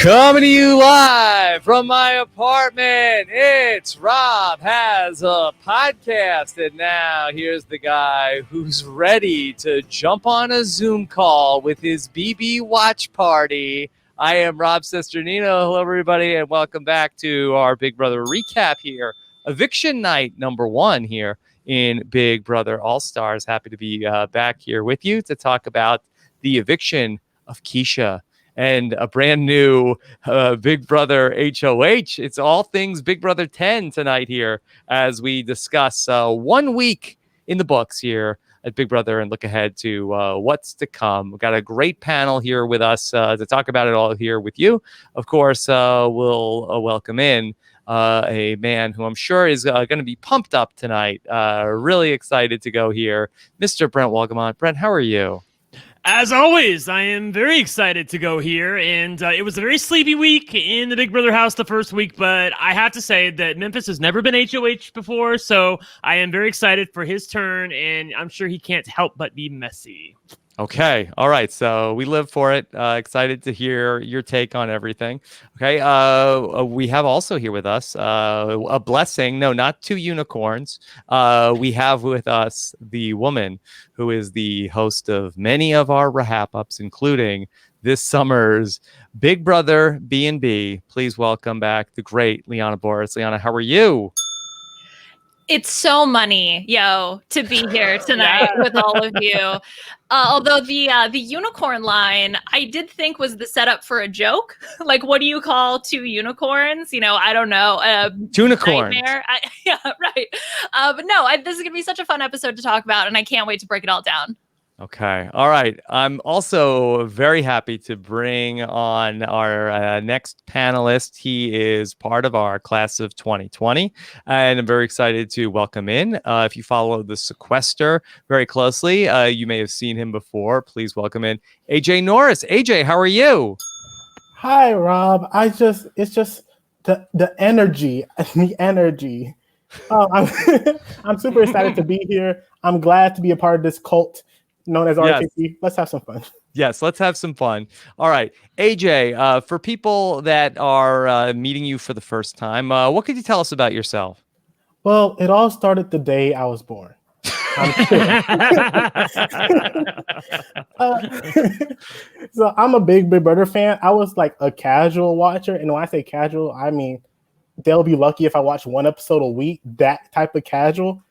Coming to you live from my apartment, it's Rob Has a Podcast. And now here's the guy who's ready to jump on a Zoom call with his BB watch party. I am Rob Cesternino. Hello, everybody, and welcome back to our Big Brother recap here. Eviction night #1 here in Big Brother All-Stars. Happy to be back here with you to talk about the eviction of Keisha and a brand new Big Brother HOH. It's all things Big Brother 10 tonight here as we discuss 1 week in the books here at Big Brother and look ahead to what's to come. We've got a great panel here with us to talk about it all here with you. Of course, we'll welcome in a man who I'm sure is going to be pumped up tonight. Really excited to go here. Mr. Brent Wolgamott. Brent, how are you? As always, I am very excited to go here, and it was a very sleepy week in the Big Brother house the first week, but I have to say that Memphis has never been HOH before, so I am very excited for his turn, and I'm sure he can't help but be messy. Okay. All right. So we live for it. Excited to hear your take on everything. Okay. We have also here with us a blessing. No, not two unicorns. We have with us the woman who is the host of many of our RHAP ups, including this summer's Big Brother B&B. Please welcome back the great Liana Boraas. Liana, how are you? It's so money, to be here tonight with all of you. Although the unicorn line, I did think was the setup for a joke. Like, what do you call two unicorns? I don't know. Tunicorns. Yeah, right. But no, this is going to be such a fun episode to talk about, and I can't wait to break it all down. Okay. All right. I'm also very happy to bring on our next panelist. He is part of our class of 2020, and I'm very excited to welcome in. If you follow the sequester very closely, you may have seen him before. Please welcome in AJ Norris. AJ, how are you? Hi, Rob. It's just the energy, the energy. I'm super excited to be here. I'm glad to be a part of this cult known as RHAP. Yes. Let's have some fun. Yes, let's have some fun. All right. AJ, for people that are meeting you for the first time, what could you tell us about yourself? Well, it all started the day I was born. So I'm a big Brother fan. I was like a casual watcher. And when I say casual, I mean, they'll be lucky if I watch one episode a week, that type of casual.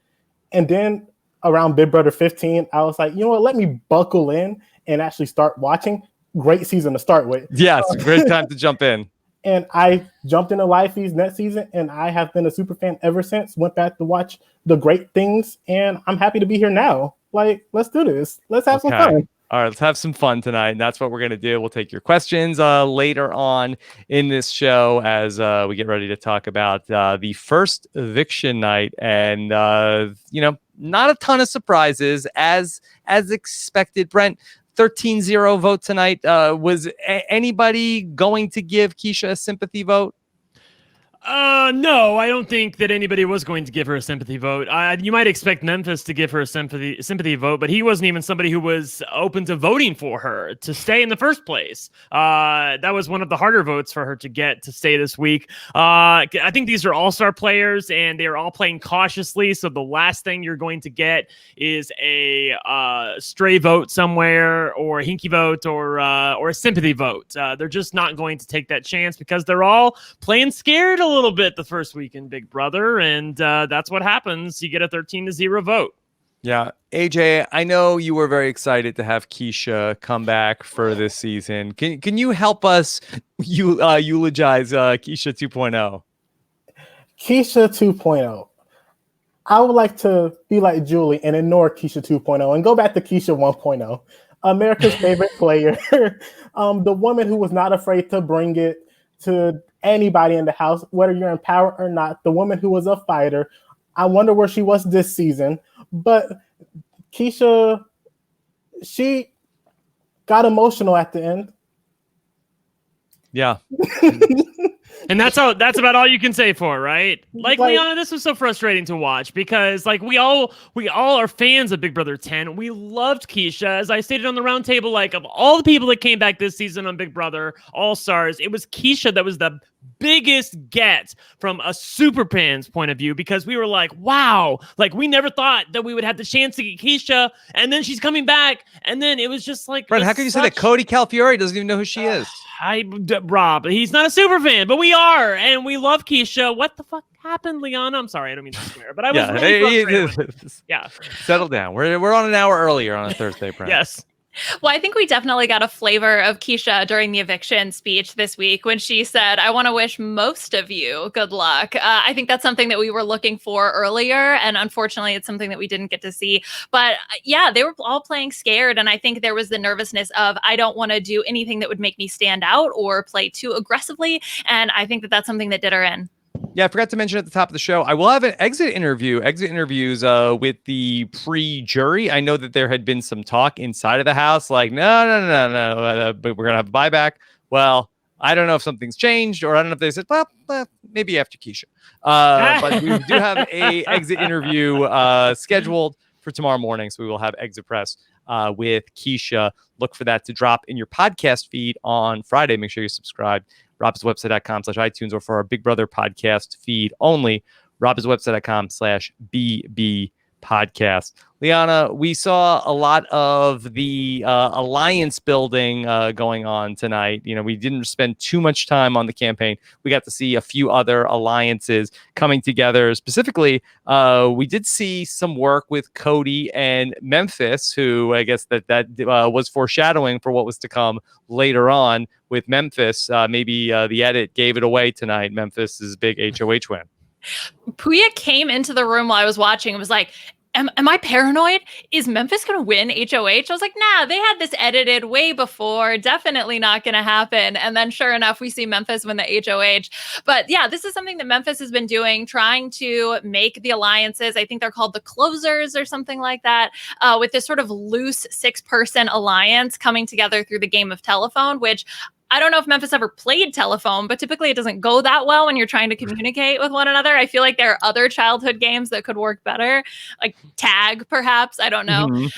And then around Big Brother 15, I was like, you know what, let me buckle in and actually start watching. Great season to start with. Yes, great time to jump in. And I jumped into Live Feeds next season, and I have been a super fan ever since. Went back to watch the great things, and I'm happy to be here now. Like, let's do this. Let's have some fun. All right, let's have some fun tonight, and that's what we're going to do. We'll take your questions later on in this show as we get ready to talk about the first eviction night. And, not a ton of surprises as expected. Brent, 13-0 vote tonight. Was anybody going to give Keisha a sympathy vote? No, I don't think that anybody was going to give her a sympathy vote. You might expect Memphis to give her a sympathy vote, but he wasn't even somebody who was open to voting for her to stay in the first place. That was one of the harder votes for her to get to stay this week. I think these are all-star players, and they're all playing cautiously, so the last thing you're going to get is a stray vote somewhere, or a hinky vote, or a sympathy vote. They're just not going to take that chance because they're all playing scared a little bit the first week in Big Brother, and that's what happens. You get a 13-0 vote. Yeah. AJ, I know you were very excited to have Keisha come back for this season. Can you help us eulogize Keisha 2.0? Keisha 2.0. I would like to be like Julie and ignore Keisha 2.0 and go back to Keisha 1.0. America's favorite player. The woman who was not afraid to bring it to anybody in the house, whether you're in power or not. The woman who was a fighter. I wonder where she was this season. But Keisha, she got emotional at the end. Yeah. And that's about all you can say for it, right? Like, Liana, this was so frustrating to watch because like we all are fans of Big Brother 10. We loved Keisha. As I stated on the round table, like of all the people that came back this season on Big Brother All-Stars, it was Keisha that was the biggest get from a super fan's point of view, because we were like, wow, like we never thought that we would have the chance to get Keisha, and then she's coming back, and then it was just like, Brent, how can you say that Cody Calafiore doesn't even know who she is? Rob, he's not a super fan, but we are, and we love Keisha. What the fuck happened, Liana? I'm sorry, I don't mean to swear, but I was really frustrated. Yeah, settle down. We're on an hour earlier on a Thursday, Brent. Yes. Well, I think we definitely got a flavor of Keisha during the eviction speech this week when she said, I want to wish most of you good luck. I think that's something that we were looking for earlier. And unfortunately, it's something that we didn't get to see. But yeah, they were all playing scared. And I think there was the nervousness of, I don't want to do anything that would make me stand out or play too aggressively. And I think that that's something that did her in. Yeah, I forgot to mention at the top of the show, I will have an exit interviews with the pre-jury. I know that there had been some talk inside of the house, like, no, but we're going to have a buyback. Well, I don't know if something's changed, or I don't know if they said, well maybe after Keisha. But we do have a exit interview scheduled for tomorrow morning, so we will have exit press with Keisha. Look for that to drop in your podcast feed on Friday. Make sure you subscribe. robhasawebsite.com/iTunes, or for our Big Brother podcast feed only, robhasawebsite.com/BB podcast. Liana, we saw a lot of the alliance building going on tonight. You know, we didn't spend too much time on the campaign. We got to see a few other alliances coming together. Specifically, we did see some work with Cody and Memphis, who I guess that was foreshadowing for what was to come later on with Memphis. Maybe the edit gave it away tonight. Memphis's big HOH win. Puya came into the room while I was watching and was like, Am I paranoid? Is Memphis going to win HOH? I was like, nah, they had this edited way before. Definitely not going to happen. And then sure enough, we see Memphis win the HOH. But yeah, this is something that Memphis has been doing, trying to make the alliances. I think they're called the closers or something like that, with this sort of loose 6-person alliance coming together through the game of telephone, which I don't know if Memphis ever played telephone, but typically it doesn't go that well when you're trying to communicate with one another. I feel like there are other childhood games that could work better, like tag, perhaps. I don't know.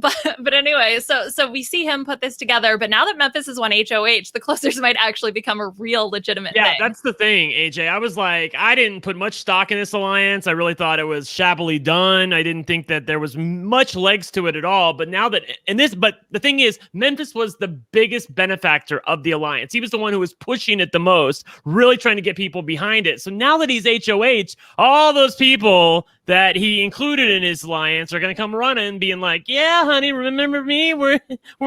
But anyway, so we see him put this together. But now that Memphis has won HOH, the closers might actually become a real legitimate thing. Yeah, that's the thing, AJ. I was like, I didn't put much stock in this alliance. I really thought it was shabbily done. I didn't think that there was much legs to it at all. But now that, but the thing is, Memphis was the biggest benefactor of the alliance. He was the one who was pushing it the most, really trying to get people behind it. So now that he's HOH, all those people that he included in his alliance are going to come running, being like, yeah, honey, remember me? We're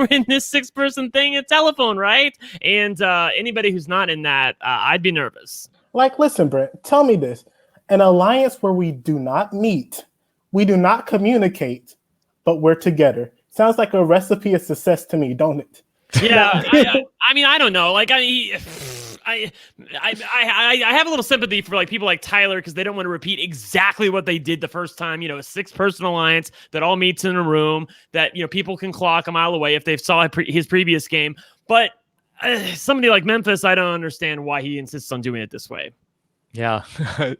in this 6-person thing at telephone, right? And anybody who's not in that, I'd be nervous. Like, listen, Brent, tell me this. An alliance where we do not meet, we do not communicate, but we're together. Sounds like a recipe of success to me, don't it? Yeah, I mean, I don't know. Like, I have a little sympathy for like people like Tyler, because they don't want to repeat exactly what they did the first time. You know, a 6-person alliance that all meets in a room that, you know, people can clock a mile away if they saw his previous game. But somebody like Memphis, I don't understand why he insists on doing it this way. Yeah.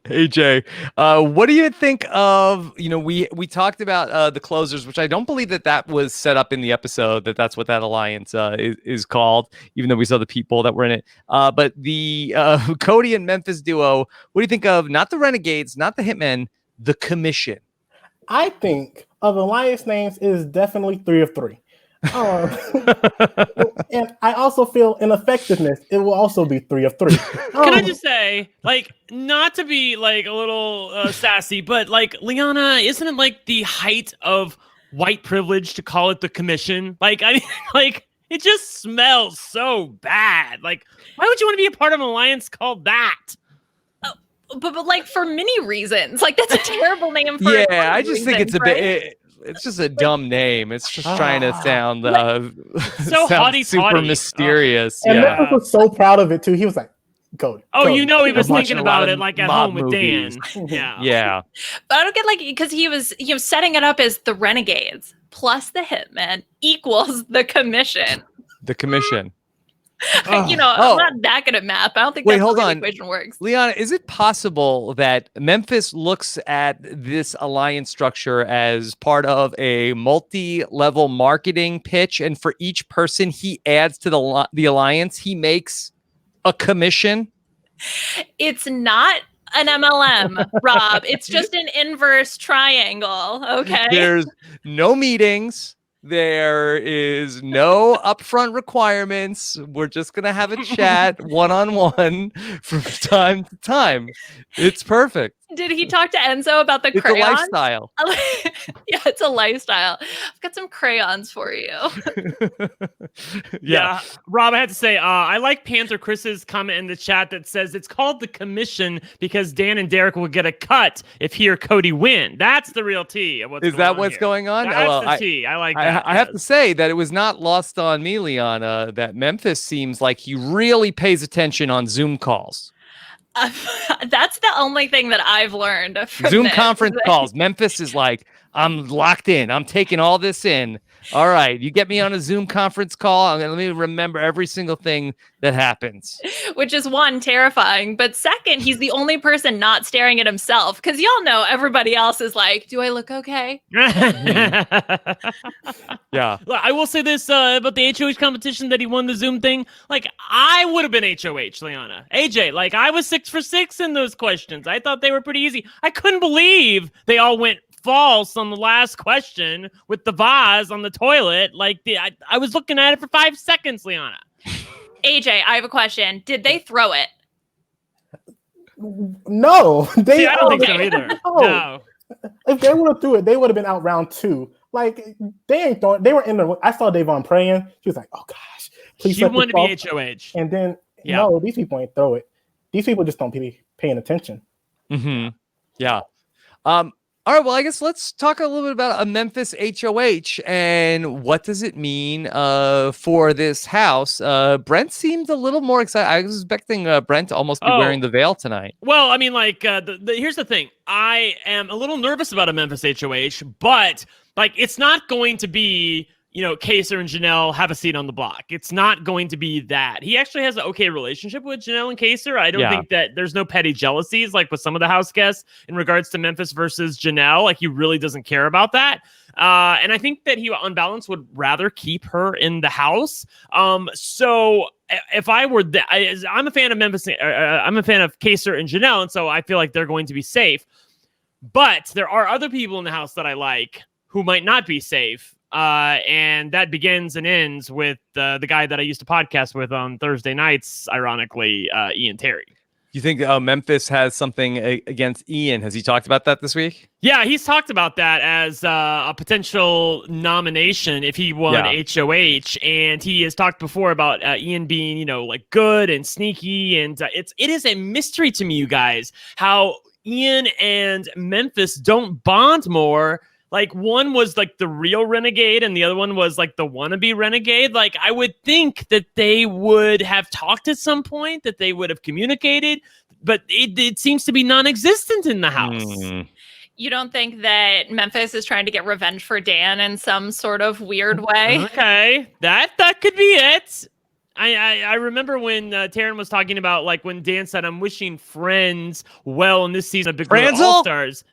AJ, what do you think of, you know, we talked about the closers, which I don't believe that was set up in the episode, that's what that alliance is called, even though we saw the people that were in it. But the Cody and Memphis duo, what do you think of, not the Renegades, not the Hitmen, the Commission? I think of alliance names is definitely 3 of 3. And I also feel in effectiveness, it will also be 3 of 3. Can I just say, like, not to be like a little sassy, but like, Liana, isn't it like the height of white privilege to call it the Commission? Like, I mean, like, it just smells so bad. Like, why would you want to be a part of an alliance called that? But like, for many reasons, like, that's a terrible name for I just think it's a bit. It's just a dumb name. It's just trying to sound so haughty, super mysterious. And Memphis was so proud of it too. He was like, "Go." You know, he was thinking about it like at home with Dan. Yeah. But I don't get, like, because he was setting it up as the Renegades plus the Hitmen equals the Commission. The Commission. You know, I'm not that good at math. I don't think Wait, that's hold the way on. the equation works. Liana, is it possible that Memphis looks at this alliance structure as part of a multi-level marketing pitch, and for each person he adds to the alliance, he makes a commission? It's not an MLM, Rob. It's just an inverse triangle, okay? There's no meetings. There is no upfront requirements. We're just going to have a chat one-on-one from time to time. It's perfect. Did he talk to Enzo about the It's crayons? a lifestyle. Yeah, it's a lifestyle. I've got some crayons for you. Yeah. Rob, I had to say, I like Panther Chris's comment in the chat that says it's called the commission because Dan and Derek will get a cut if he or Cody win. That's the real tea of what's Is going that on what's here. going on? That's the tea. I like that. I have to say that it was not lost on me, Liana, that Memphis seems like he really pays attention on Zoom calls. That's the only thing that I've learned from Zoom this. conference calls. Memphis is like, I'm locked in. I'm taking all this in. All right, you get me on a Zoom conference call. Let me remember every single thing that happens. Which is one, terrifying, but second, he's the only person not staring at himself because y'all know everybody else is like, do I look okay? Yeah. Look, I will say this about the HOH competition that he won the Zoom thing. Like, I would have been HOH, Liana. AJ, like, I was 6 for 6 in those questions. I thought they were pretty easy. I couldn't believe they all went false on the last question with the vase on the toilet. Like, I was looking at it for 5 seconds, Liana. AJ, I have a question. Did they throw it? No, I don't think so either. No. If they would have threw it, they would have been out round 2. Like, they ain't throwing. They were in the. I saw Davon praying. She was like, "Oh gosh, please." She wanted to be HOH. And then no, these people ain't throw it. These people just don't be paying attention. Mm-hmm. Yeah. All right, well, I guess let's talk a little bit about a Memphis HOH and what does it mean for this house. Brent seemed a little more excited. I was expecting Brent to almost be wearing the veil tonight. Well, I mean, like, here's the thing. I am a little nervous about a Memphis HOH, but, like, it's not going to be, you know, Kaser and Janelle have a seat on the block. It's not going to be that. He actually has an okay relationship with Janelle and Kaser. I don't think that there's no petty jealousies like with some of the house guests in regards to Memphis versus Janelle. Like, he really doesn't care about that. And I think that he, on balance, would rather keep her in the house. So if I were I'm a fan of Memphis. I'm a fan of Kaser and Janelle, and so I feel like they're going to be safe. But there are other people in the house that I like who might not be safe. And that begins and ends with the guy that I used to podcast with on Thursday nights, ironically, Ian Terry. You think Memphis has something against Ian? Has he talked about that this week? Yeah, he's talked about that as a potential nomination if he won HOH. And he has talked before about Ian being, you know, like good and sneaky. And it is a mystery to me, you guys, how Ian and Memphis don't bond more. Like, one was like the real renegade and the other one was like the wannabe renegade. Like, I would think that they would have talked at some point, that they would have communicated, but it seems to be non-existent in the house. You don't think that Memphis is trying to get revenge for Dan in some sort of weird way? Okay, that could be it. I remember when Taryn was talking about, like, when Dan said, I'm wishing friends well in this season of Big Brother All-Stars.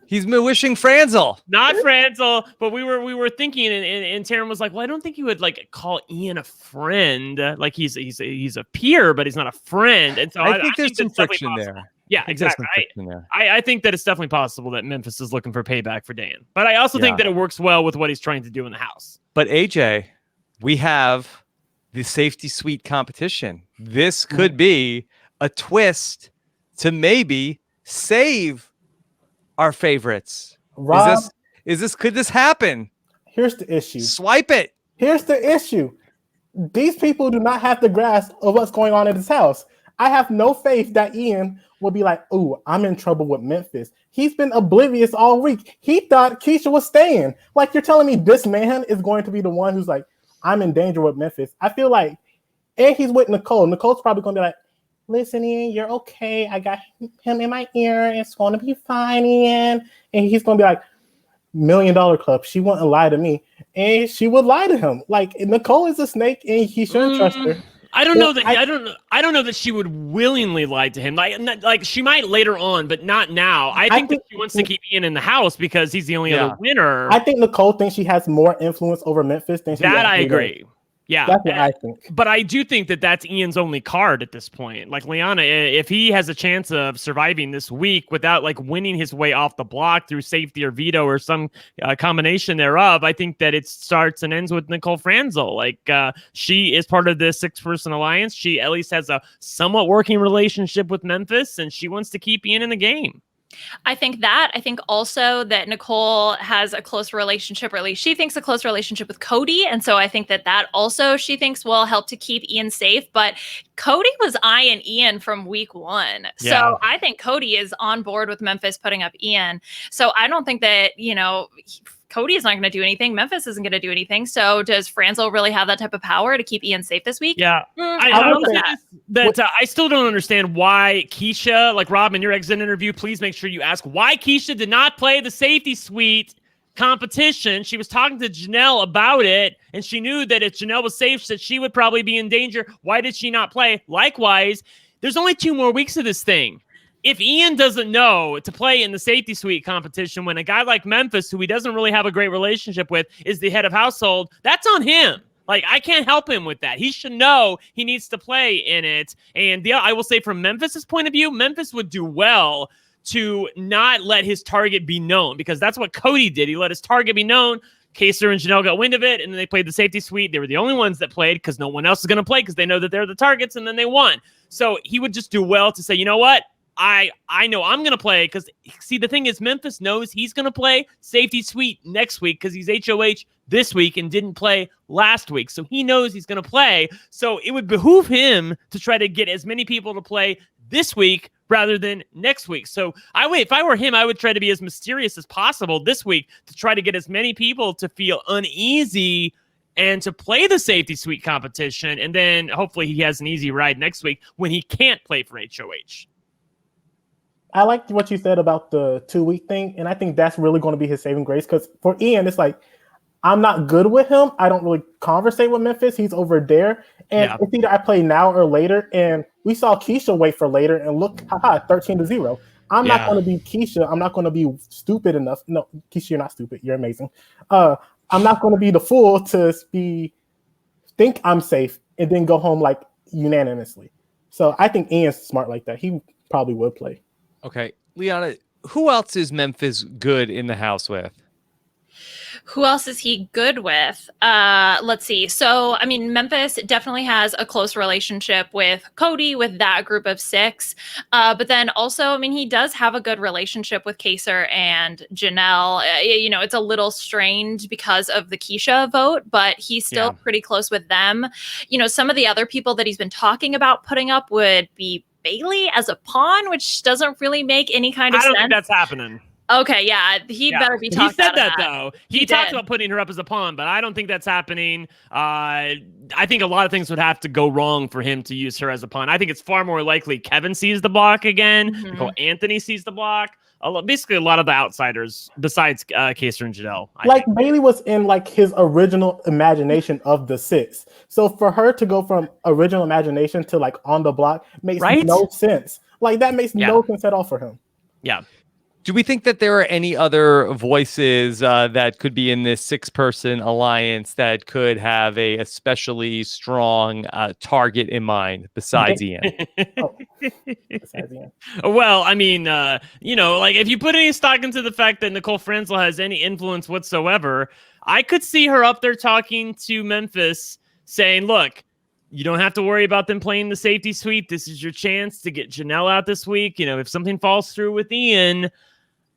He's been wishing Franzel. Not Franzel, but we were thinking, and Taryn was like, well, I don't think you would, like, call Ian a friend. Like, he's a peer, but he's not a friend. And so I think there's some friction there. Yeah, exactly. I think that it's definitely possible that Memphis is looking for payback for Dan. But I also think that it works well with what he's trying to do in the house. But AJ, we have the safety suite competition. This could be a twist to maybe save our favorites. Rob, could this happen? Here's the issue. Swipe it. Here's the issue. These people do not have the grasp of what's going on in this house. I have no faith that Ian will be like, "Ooh, I'm in trouble with Memphis." He's been oblivious all week. He thought Keisha was staying. Like, you're telling me this man is going to be the one who's like, "I'm in danger with Memphis." I feel like, and he's with Nicole. Nicole's probably going to be like, "Listen, Ian, you're okay. I got him in my ear. It's going to be fine, Ian." And he's going to be like, $1 million club. She wouldn't lie to me, and she would lie to him. Like Nicole is a snake, and he shouldn't trust her. I don't know that I don't know that she would willingly lie to him. Like she might later on, but not now. I think that she wants to keep Ian in the house because he's the only other winner. I think Nicole thinks she has more influence over Memphis than she does. That I agree. Yeah, that's what I think. But I do think that that's Ian's only card at this point. Like Liana, if he has a chance of surviving this week without like winning his way off the block through safety or veto or some combination thereof, I think that it starts and ends with Nicole Franzel. Like she is part of the 6-person alliance. She at least has a somewhat working relationship with Memphis, and she wants to keep Ian in the game. I think also that Nicole has a close relationship, or at least she thinks a close relationship with Cody. And so I think that also she thinks will help to keep Ian safe. But Cody was eyeing Ian from week 1. Yeah. So I think Cody is on board with Memphis putting up Ian. So I don't think that, Cody is not going to do anything. Memphis isn't going to do anything. So does Franzel really have that type of power to keep Ian safe this week? Yeah. I still don't understand why Keisha, like Rob, in your exit interview, please make sure you ask why Keisha did not play the safety suite competition. She was talking to Janelle about it, and she knew that if Janelle was safe, that she would probably be in danger. Why did she not play? Likewise, there's only 2 more weeks of this thing. If Ian doesn't know to play in the safety suite competition when a guy like Memphis, who he doesn't really have a great relationship with, is the head of household, that's on him. Like, I can't help him with that. He should know he needs to play in it. And I will say from Memphis's point of view, Memphis would do well to not let his target be known, because that's what Cody did. He let his target be known. Kaser and Janelle got wind of it, and then they played the safety suite. They were the only ones that played because no one else is going to play because they know that they're the targets, and then they won. So he would just do well to say, you know what? I know I'm going to play, because, see, the thing is, Memphis knows he's going to play safety suite next week because he's HOH this week and didn't play last week. So he knows he's going to play. So it would behoove him to try to get as many people to play this week rather than next week. So if I were him, I would try to be as mysterious as possible this week to try to get as many people to feel uneasy and to play the safety suite competition. And then hopefully he has an easy ride next week when he can't play for HOH. I like what you said about the 2-week thing, and I think that's really going to be his saving grace, because for Ian, it's like, I'm not good with him. I don't really conversate with Memphis. He's over there, and it's either I play now or later, and we saw Keisha wait for later, and look, 13-0. I'm not going to be Keisha. I'm not going to be stupid enough. No, Keisha, you're not stupid. You're amazing. I'm not going to be the fool to think I'm safe and then go home like unanimously. So I think Ian's smart like that. He probably would play. Okay. Liana, who else is Memphis good in the house with? Who else is he good with? Let's see. So, I mean, Memphis definitely has a close relationship with Cody, with that group of 6. But then also, I mean, he does have a good relationship with Kaser and Janelle. It's a little strained because of the Keisha vote, but he's still pretty close with them. Some of the other people that he's been talking about putting up would be Bailey as a pawn, which doesn't really make any kind of sense. I don't think that's happening. Okay, yeah, he better be talking about that. He said that, though. He talked about putting her up as a pawn, but I don't think that's happening. I think a lot of things would have to go wrong for him to use her as a pawn. I think it's far more likely Kevin sees the block again, Nicole Anthony sees the block. Basically, a lot of the outsiders, besides Kaser and Janelle. Bailey was in his original imagination of the 6. So for her to go from original imagination to on the block makes no sense. That makes no sense at all for him. Yeah. Do we think that there are any other voices that could be in this 6-person alliance that could have a especially strong target in mind besides Ian? Besides Ian. Well, I mean, if you put any stock into the fact that Nicole Franzel has any influence whatsoever, I could see her up there talking to Memphis saying, look, you don't have to worry about them playing the safety suite. This is your chance to get Janelle out this week. If something falls through with Ian,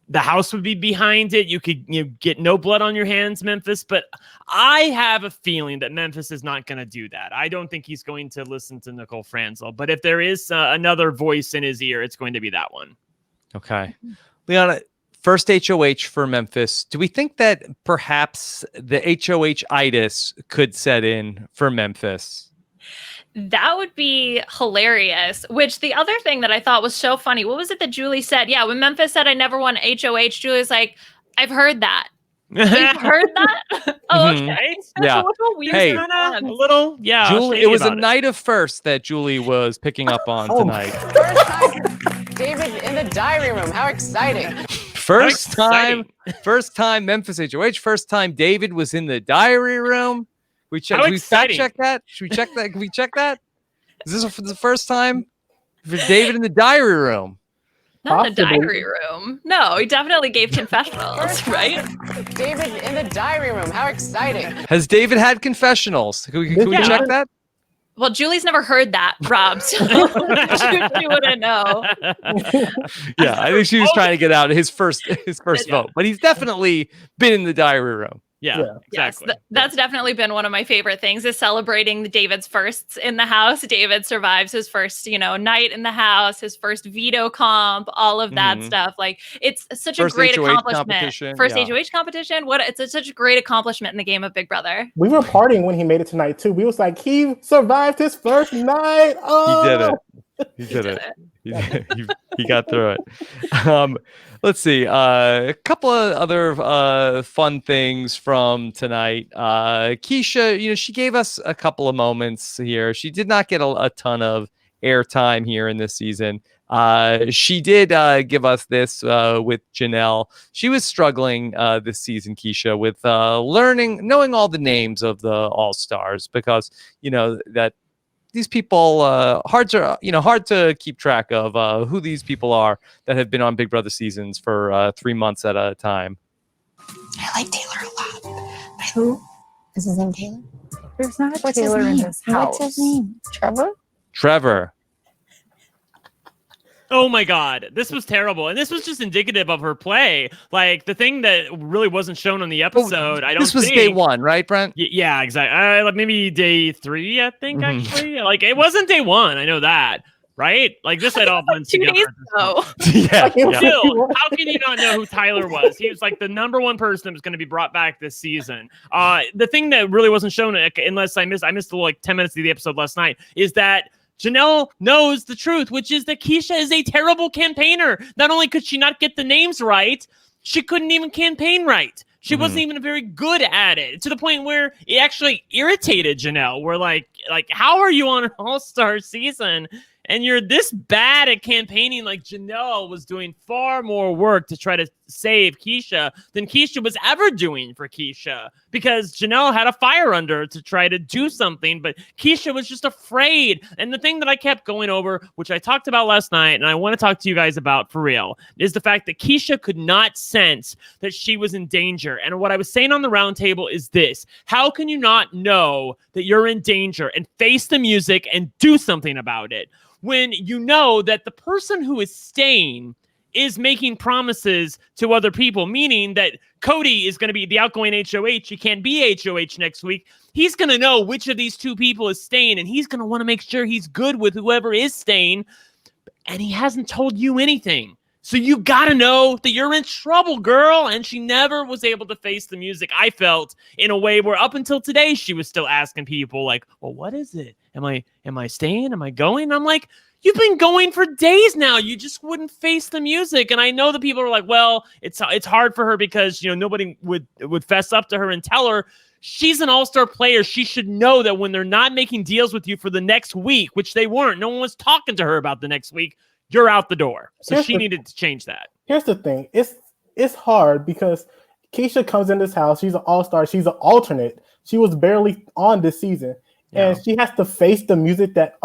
the house would be behind it. You could get no blood on your hands, Memphis. But I have a feeling that Memphis is not going to do that. I don't think he's going to listen to Nicole Franzel. But if there is another voice in his ear, it's going to be that one. Okay. Liana, first HOH for Memphis. Do we think that perhaps the HOH-itis could set in for Memphis? That would be hilarious. Which the other thing that I thought was so funny, what was it that Julie said? Yeah, when Memphis said, I never won HOH, Julie's like, I've heard that. You've heard that? Oh, okay. Right? Yeah. That's a little weird. Hey. A little, yeah. Julie, shady it was a about night of first that Julie was picking up on tonight. First time David in the diary room. How exciting. First time Memphis HOH. First time David was in the diary room. Should we fact check that? Should we check that? Can we check that? Is this the first time for David in the diary room? Not in the diary room. No, he definitely gave confessionals, right? David in the diary room. How exciting. Has David had confessionals? Can we check that? Well, Julie's never heard that, Rob, so she wouldn't know. Yeah, I think she was trying to get out his first vote, but he's definitely been in the diary room. Yeah, exactly. Yes, that's definitely been one of my favorite things is celebrating David's firsts in the house. David survives his first, night in the house, his first veto comp, all of that stuff. Like it's such a great accomplishment. First HOH competition. It's such a great accomplishment in the game of Big Brother. We were partying when he made it tonight too. We was like, he survived his first night. Oh! He did it. He did it. He got through it. Let's see. A couple of other fun things from tonight. Keisha, she gave us a couple of moments here. She did not get a ton of airtime here in this season. She did give us this with Janelle. She was struggling this season, Keisha, with knowing all the names of the All-Stars because, that these people hard to keep track of who these people are that have been on Big Brother seasons for 3 months at a time. I like Taylor a lot. Who? Is his name Taylor? There's not a Taylor in this house. What's his name? Trevor. Oh my God, this was terrible. And this was just indicative of her play. Like the thing that really wasn't shown on the episode. This was day one, right, Brent? Yeah, exactly. Like maybe day 3, I think, actually. Like it wasn't day 1. I know that. Right? Like this had all blends 2 together. days ago. Yeah. Still, how can you not know who Tyler was? He was like the number 1 person that was going to be brought back this season. The thing that really wasn't shown, unless I missed like 10 minutes of the episode last night, is that Janelle knows the truth, which is that Keisha is a terrible campaigner. Not only could she not get the names right, she couldn't even campaign right. She wasn't even very good at it, to the point where it actually irritated Janelle. We're like, how are you on an All-Star season and you're this bad at campaigning? Like Janelle was doing far more work to try to save Keisha than Keisha was ever doing for Keisha, because Janelle had a fire under to try to do something, but Keisha was just afraid. And the thing that I kept going over, which I talked about last night, and I want to talk to you guys about for real, is the fact that Keisha could not sense that she was in danger. And what I was saying on the roundtable is this: how can you not know that you're in danger and face the music and do something about it when you know that the person who is staying is making promises to other people, meaning that Cody is going to be the outgoing HOH. He can't be HOH next week. He's going to know which of these 2 people is staying, and he's going to want to make sure he's good with whoever is staying, and he hasn't told you anything. So you got to know that you're in trouble, girl. And she never was able to face the music, I felt, in a way where up until today, she was still asking people like, well, what is it? Am I staying? Am I going? I'm like, you've been going for days now. You just wouldn't face the music. And I know that people are like, well, it's hard for her because, nobody would fess up to her and tell her. She's an all-star player. She should know that when they're not making deals with you for the next week, which they weren't, no one was talking to her about the next week, you're out the door. So she needed to change that. Here's the thing. It's hard because Keisha comes in this house. She's an all-star. She's an alternate. She was barely on this season. Yeah. And she has to face the music that,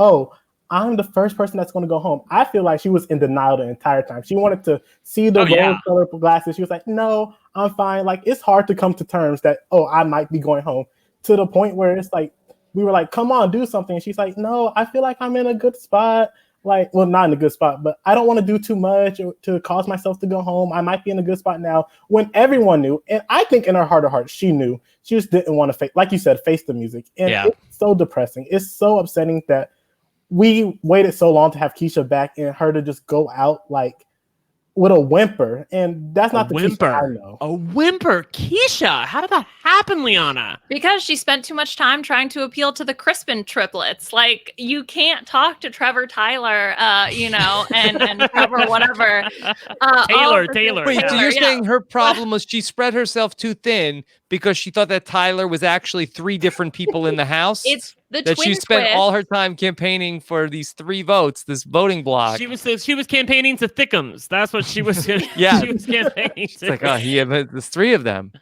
I'm the first person that's going to go home. I feel like she was in denial the entire time. She wanted to see the rose-colored glasses. She was like, no, I'm fine. Like, it's hard to come to terms that, I might be going home, to the point where it's like, we were like, come on, do something. And she's like, no, I feel like I'm in a good spot. Like, well, not in a good spot, but I don't want to do too much to cause myself to go home. I might be in a good spot now, when everyone knew. And I think in her heart of hearts, she knew. She just didn't want to, like you said, face the music. And it's so depressing. It's so upsetting that we waited so long to have Keisha back and her to just go out like with a whimper, and that's not the Keisha I whimper. know. A whimper. Keisha, how did that happen, Liana? Because she spent too much time trying to appeal to the Crispin triplets. Like, you can't talk to Trevor Tyler, and Trevor whatever. Taylor. Wait, so Yeah. you're saying her problem was she spread herself too thin because she thought that Tyler was actually 3 different people in the house? It's the that twin she spent twist. all her time campaigning for these 3 votes, this voting block. She was campaigning to Thickums. That's what she was. Yeah. She was campaigning It's to. like, there's 3 of them.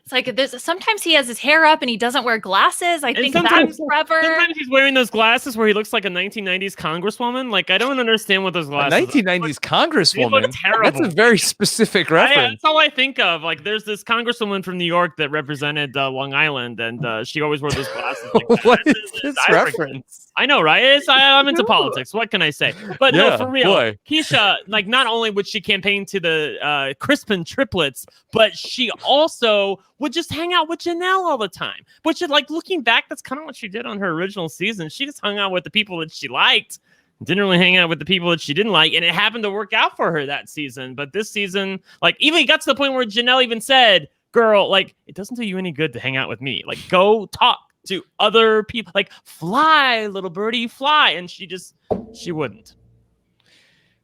It's like sometimes he has his hair up and he doesn't wear glasses. I think sometimes- that's Trevor. Sometimes he's wearing those glasses where he looks like a 1990s congresswoman. Like, I don't understand what those A glasses. 1990s congresswoman. look terrible. That's a very specific reference. That's all I think of. Like, there's this congresswoman from New York that represented Long Island, and she always wore those glasses. Like that. What is this reference? I know, right? I'm into politics. What can I say? But Yeah, no, for real, boy. Keisha, like, not only would she campaign to the Crispin triplets, but she also would just hang out with Janelle all the time. Which, like, looking back, that's kind of what she did on her original season. She just hung out with the people that she liked. Didn't really hang out with the people that she didn't like, and it happened to work out for her that season. But this season, like, even it got to the point where Janelle even said, "Girl, like, it doesn't do you any good to hang out with me. Like, go talk to other people. Like, fly, little birdie, fly." And she wouldn't.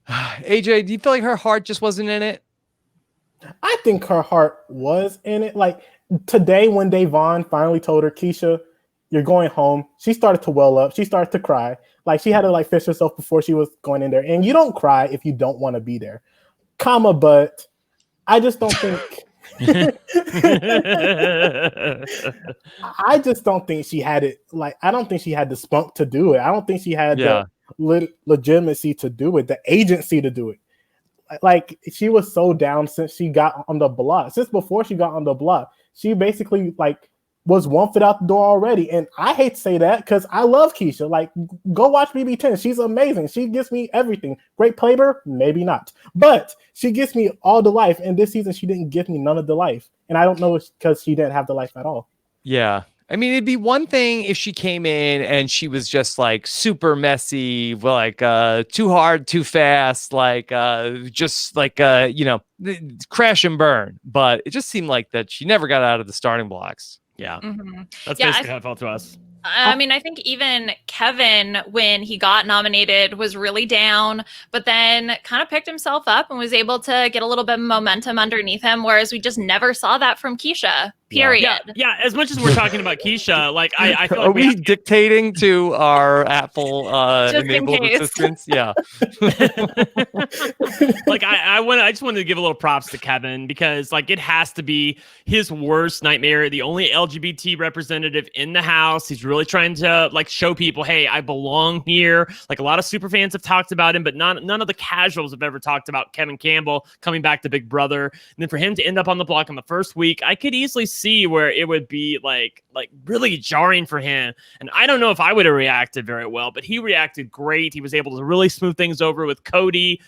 AJ, do you feel like her heart just wasn't in it? I think her heart was in it. Like today, when Devon finally told her, Keisha, you're going home, she started to well up. She started to cry. Like, she had to, like, fish herself before she was going in there. And you don't cry if you don't want to be there. But I just don't think... I just don't think she had it. Like, I don't think she had the spunk to do it. I don't think she had the legitimacy to do it, the agency to do it. Like, she was so down since she got on the block. Since before she got on the block, she basically, like, was 1 foot out the door already. And I hate to say that because I love Keisha. Like, go watch BB10. She's amazing. She gives me everything. Great playboy? Maybe not. But she gives me all the life. And this season, she didn't give me none of the life. And I don't know it's because she didn't have the life at all. Yeah. I mean, it'd be one thing if she came in and she was just like super messy, like too hard, too fast, like just like, crash and burn. But it just seemed like that she never got out of the starting blocks. Yeah. Mm-hmm. That's basically how it felt to us. I mean, I think even Kevin, when he got nominated, was really down, but then kind of picked himself up and was able to get a little bit of momentum underneath him, whereas we just never saw that from Keisha, period. Yeah, as much as we're talking about Keisha, like, I feel like Are we dictating to our Apple enabled case. assistants? Yeah. Like, I just wanted to give a little props to Kevin because, like, it has to be his worst nightmare. The only LGBT representative in the house. He's really trying to, like, show people, hey, I belong here. Like, a lot of super fans have talked about him, but none of the casuals have ever talked about Kevin Campbell coming back to Big Brother. And then for him to end up on the block in the first week, I could easily see where it would be like really jarring for him. And I don't know if I would have reacted very well, but he reacted great. He was able to really smooth things over with Cody.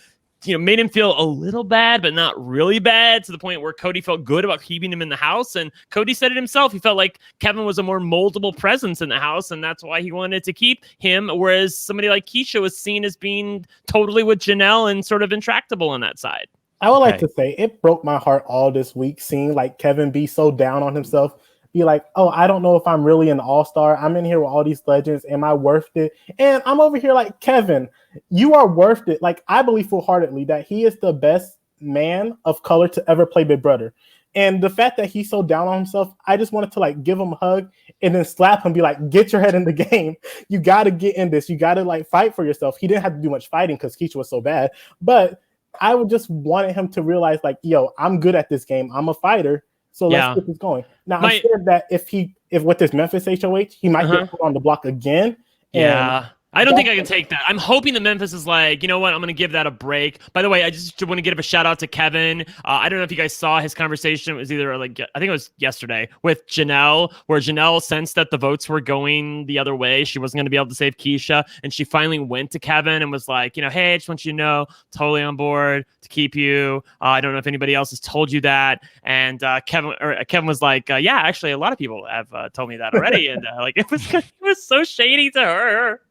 Made him feel a little bad, but not really bad, to the point where Cody felt good about keeping him in the house. And Cody said it himself. He felt like Kevin was a more moldable presence in the house, and that's why he wanted to keep him, whereas somebody like Keisha was seen as being totally with Janelle and sort of intractable on that side. I would like to say it broke my heart all this week seeing, like, Kevin be so down on himself. Be like, oh, I don't know if I'm really an all-star. I'm in here with all these legends. Am I worth it? And I'm over here like, Kevin, you are worth it. Like, I believe full-heartedly that he is the best man of color to ever play Big Brother. And the fact that he's so down on himself, I just wanted to, like, give him a hug and then slap him, be like, get your head in the game. You got to get in this. You got to, like, fight for yourself. He didn't have to do much fighting because Keisha was so bad. But I would just wanted him to realize, like, yo, I'm good at this game. I'm a fighter. So let's get this going. Now, I'm scared that if with this Memphis HOH, he might get put on the block again. Yeah. I don't think I can take that. I'm hoping that Memphis is like, you know what? I'm going to give that a break. By the way, I just want to give a shout out to Kevin. I don't know if you guys saw his conversation. It was either I think it was yesterday with Janelle, where Janelle sensed that the votes were going the other way. She wasn't going to be able to save Keisha. And she finally went to Kevin and was like, hey, I just want you to know, totally on board to keep you. I don't know if anybody else has told you that. And Kevin was like, yeah, actually, a lot of people have told me that already. And like, it was so shady to her.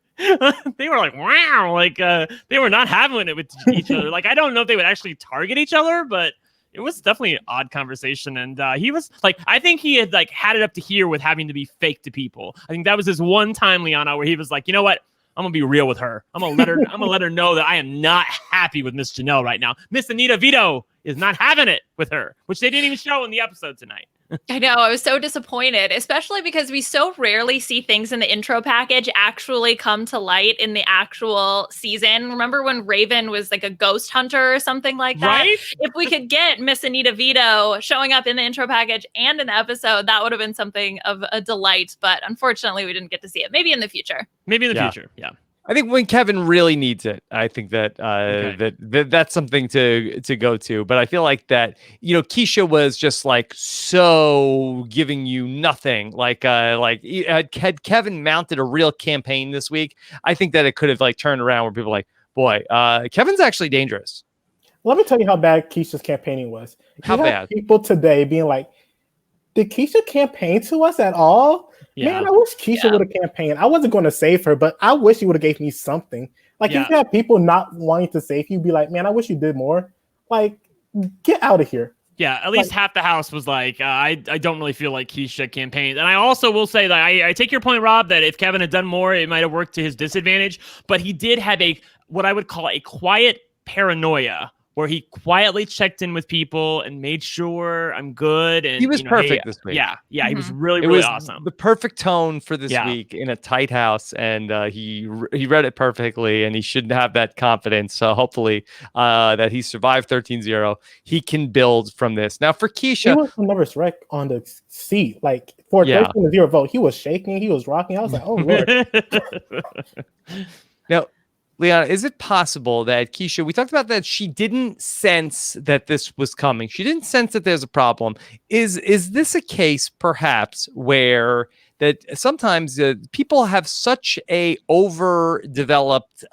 They were like, wow, like they were not having it with each other. Like, I don't know if they would actually target each other, but it was definitely an odd conversation. And he was like, I think he had like had it up to here with having to be fake to people. I think that was his one time, Liana, where he was like, you know what? I'm gonna be real with her. I'm gonna let her know that I am not happy with Miss Janelle right now. Miss Anita Vito is not having it with her, which they didn't even show in the episode tonight. I know. I was so disappointed, especially because we so rarely see things in the intro package actually come to light in the actual season. Remember when Raven was like a ghost hunter or something like that? Right? If we could get Miss Anita Vito showing up in the intro package and in the episode, that would have been something of a delight. But unfortunately, we didn't get to see it. Maybe in the future. Maybe in the future. Yeah. I think when Kevin really needs it, I think that that's something to go to. But I feel like that, Keisha was just like so giving you nothing. Like had Kevin mounted a real campaign this week, I think that it could have like turned around where people are like, boy, Kevin's actually dangerous. Let me tell you how bad Keisha's campaigning was. How bad? People today being like, did Keisha campaign to us at all? Yeah. Man, I wish Keisha would have campaigned. I wasn't going to save her, but I wish he would have gave me something. Like, if you have people not wanting to save you, be like, man, I wish you did more. Like, get out of here. Yeah, at least half the house was like, I don't really feel like Keisha campaigned. And I also will say that I take your point, Rob, that if Kevin had done more, it might have worked to his disadvantage. But he did have what I would call a quiet paranoia, where he quietly checked in with people and made sure I'm good. And he was perfect this week. Yeah, he was really awesome. The perfect tone for this week in a tight house, and he read it perfectly, and he shouldn't have that confidence. So hopefully that he survived 13-0. He can build from this. Now for Keisha, he was a nervous wreck on the seat. Like for a 13-0 vote, he was shaking, he was rocking. I was like, oh Lord. Now, Liana, is it possible that Keisha, we talked about that she didn't sense that this was coming. She didn't sense that there's a problem. Is this a case perhaps where that sometimes people have such a overdeveloped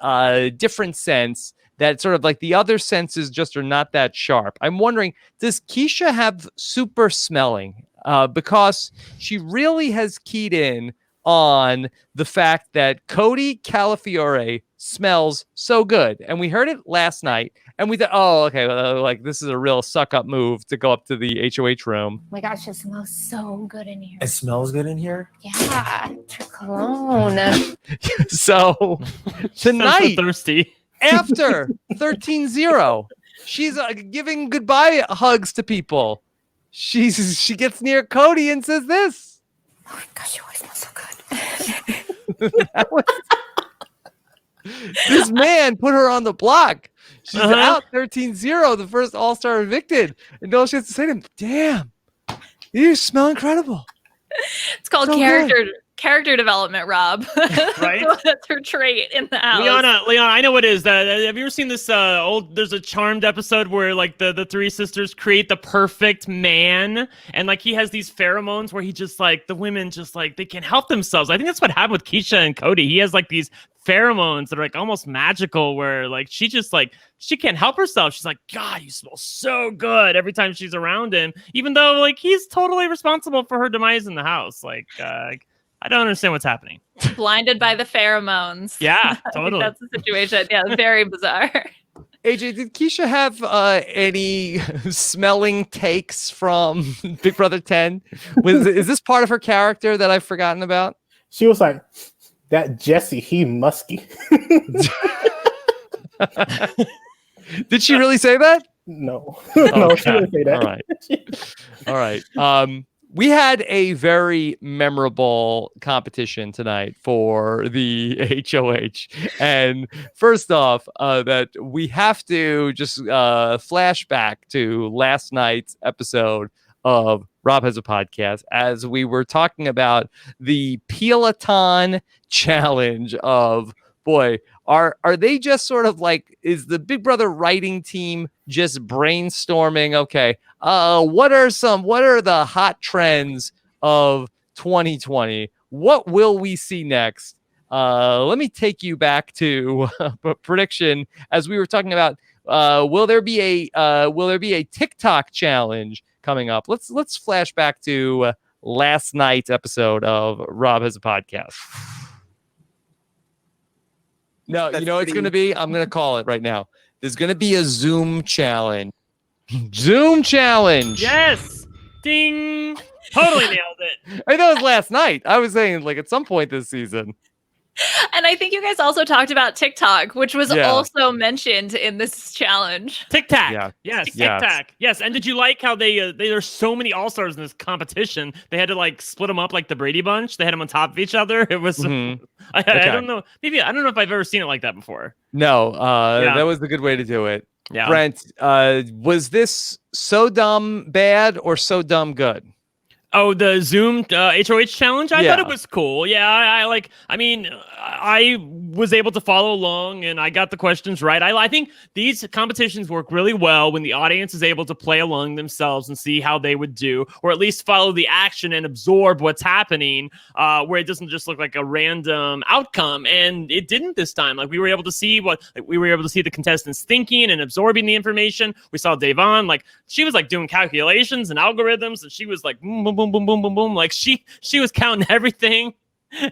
different sense that sort of like the other senses just are not that sharp? I'm wondering, does Keisha have super smelling? Because she really has keyed in on the fact that Cody Calafiore smells so good. And we heard it last night and we thought, oh, okay, like this is a real suck up move to go up to the HOH room. Oh my gosh, it smells so good in here. It smells good in here? Yeah, it's your cologne. So tonight, so thirsty. After 13-0, she's giving goodbye hugs to people. She gets near Cody and says this. Oh my gosh, you always smell so good. This man put her on the block. She's out 13-0, the first All-Star evicted. And all she has to say to him, damn, you smell incredible. It's called character development, Rob. Right? That's her trait in the house. Liana, I know what it is. Have you ever seen this there's a Charmed episode where like the three sisters create the perfect man, and like he has these pheromones where he just like the women just like they can't help themselves. I think that's what happened with Keisha and Cody. He has like these pheromones that are like almost magical where like she just like she can't help herself. She's like, God, you smell so good every time she's around him, even though like he's totally responsible for her demise in the house. Like I don't understand what's happening. Blinded by the pheromones. Yeah, totally. That's the situation. Yeah, very bizarre. AJ, did Keisha have any smelling takes from Big Brother 10? Is this part of her character that I've forgotten about? She was like, that Jesse, he musky. Did she really say that? No. No, she didn't say that. All right. We had a very memorable competition tonight for the HOH. And first off, that we have to just flash back to last night's episode of Rob Has a Podcast as we were talking about the Peloton challenge of, boy, are they just sort of like, is the Big Brother writing team just brainstorming, okay, what are the hot trends of 2020? What will we see next? Let me take you back to a prediction as we were talking about, will there be a TikTok challenge coming up? Let's flash back to last night's episode of Rob Has a Podcast. No, That's you know what it's pretty- going to be? I'm going to call it right now. There's going to be a Zoom challenge. Zoom challenge. Yes. Ding. Totally nailed it. I know it was last night. I was saying like at some point this season. And I think you guys also talked about TikTok, which was Yeah. also mentioned in this challenge. Tic Tac. Yeah. Yes. Tic Yes. Tac. Yes. And did you like how there's so many all stars in this competition? They had to like split them up like the Brady Bunch. They had them on top of each other. It was. Mhm. I Okay. don't know. Maybe I don't know if I've ever seen it like that before. No, Yeah. that was the good way to do it. Yeah. Brent, was this so dumb bad or so dumb good? Oh, the Zoom HOH challenge? I Yeah. thought it was cool. Yeah, I was able to follow along and I got the questions right. I think these competitions work really well when the audience is able to play along themselves and see how they would do, or at least follow the action and absorb what's happening, where it doesn't just look like a random outcome. And it didn't this time. Like we were able to see the contestants thinking and absorbing the information. We saw Devon, like she was like doing calculations and algorithms, and she was like boom, boom, boom, boom, boom, boom, boom. Like she was counting everything.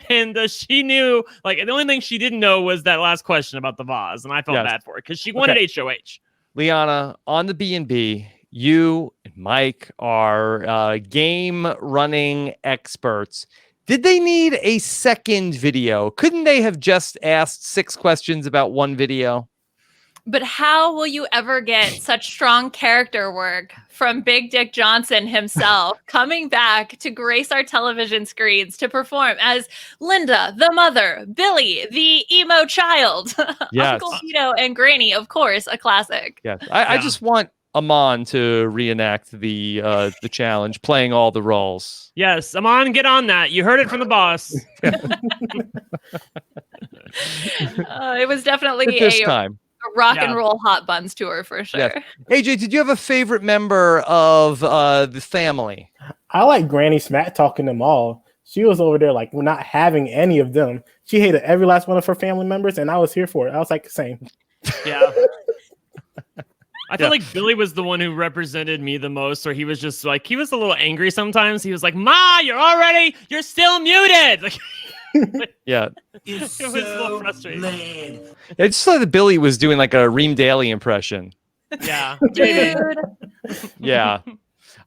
And she knew, like, the only thing she didn't know was that last question about the vase, and I felt bad for it because she wanted HOH. Liana, on the B&B, you and Mike are game running experts. Did they need a second video? Couldn't they have just asked 6 questions about one video? But how will you ever get such strong character work from Big Dick Johnson himself coming back to grace our television screens to perform as Linda, the mother, Billy, the emo child, Yes. Uncle Vito, and Granny, of course, a classic. Yes. I just want Amon to reenact the challenge, playing all the roles. Yes, Amon, get on that. You heard it from the boss. It was definitely This a time. rock and roll hot buns tour for sure. Yes. AJ, did you have a favorite member of the family? I like Granny smack talking them all. She was over there like not having any of them. She hated every last one of her family members, and I was here for it. I was like, same. Yeah. I feel like Billy was the one who represented me the most, or he was just like, he was a little angry sometimes. He was like, Ma, you're still muted. Like, Yeah. it was a little frustrating. I just saw that Billy was doing like a Reem Daly impression. Yeah. Maybe. Dude. Yeah.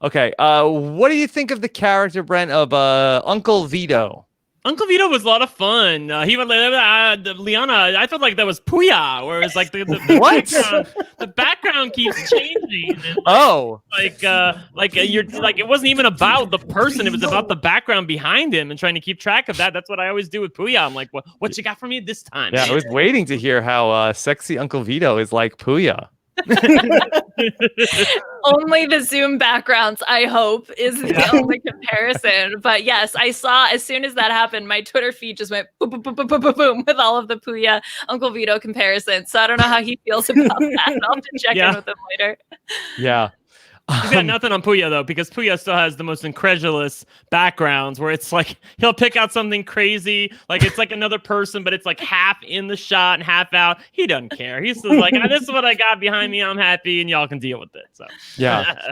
Okay. What do you think of the character, Brent, of Uncle Vito? Uncle Vito was a lot of fun. He would Liana. I felt like that was Puya, where it's like the What? the background keeps changing. And Oh, you're like it wasn't even about the person; it was about the background behind him and trying to keep track of that. That's what I always do with Puya. I'm like, what you got for me this time? yeah. I was waiting to hear how sexy Uncle Vito is like Puya. Only the Zoom backgrounds, I hope, is the only comparison. But yes, I saw as soon as that happened, my Twitter feed just went boom, boom, boom, boom, boom, boom, boom with all of the Puya Uncle Vito comparisons. So I don't know how he feels about that. I'll have to check in with him later. Yeah. He's got nothing on Puya though, because Puya still has the most incredulous backgrounds where it's like he'll pick out something crazy, like it's like another person, but it's like half in the shot and half out. He doesn't care. He's just like, this is what I got behind me. I'm happy, and y'all can deal with it. So Yeah.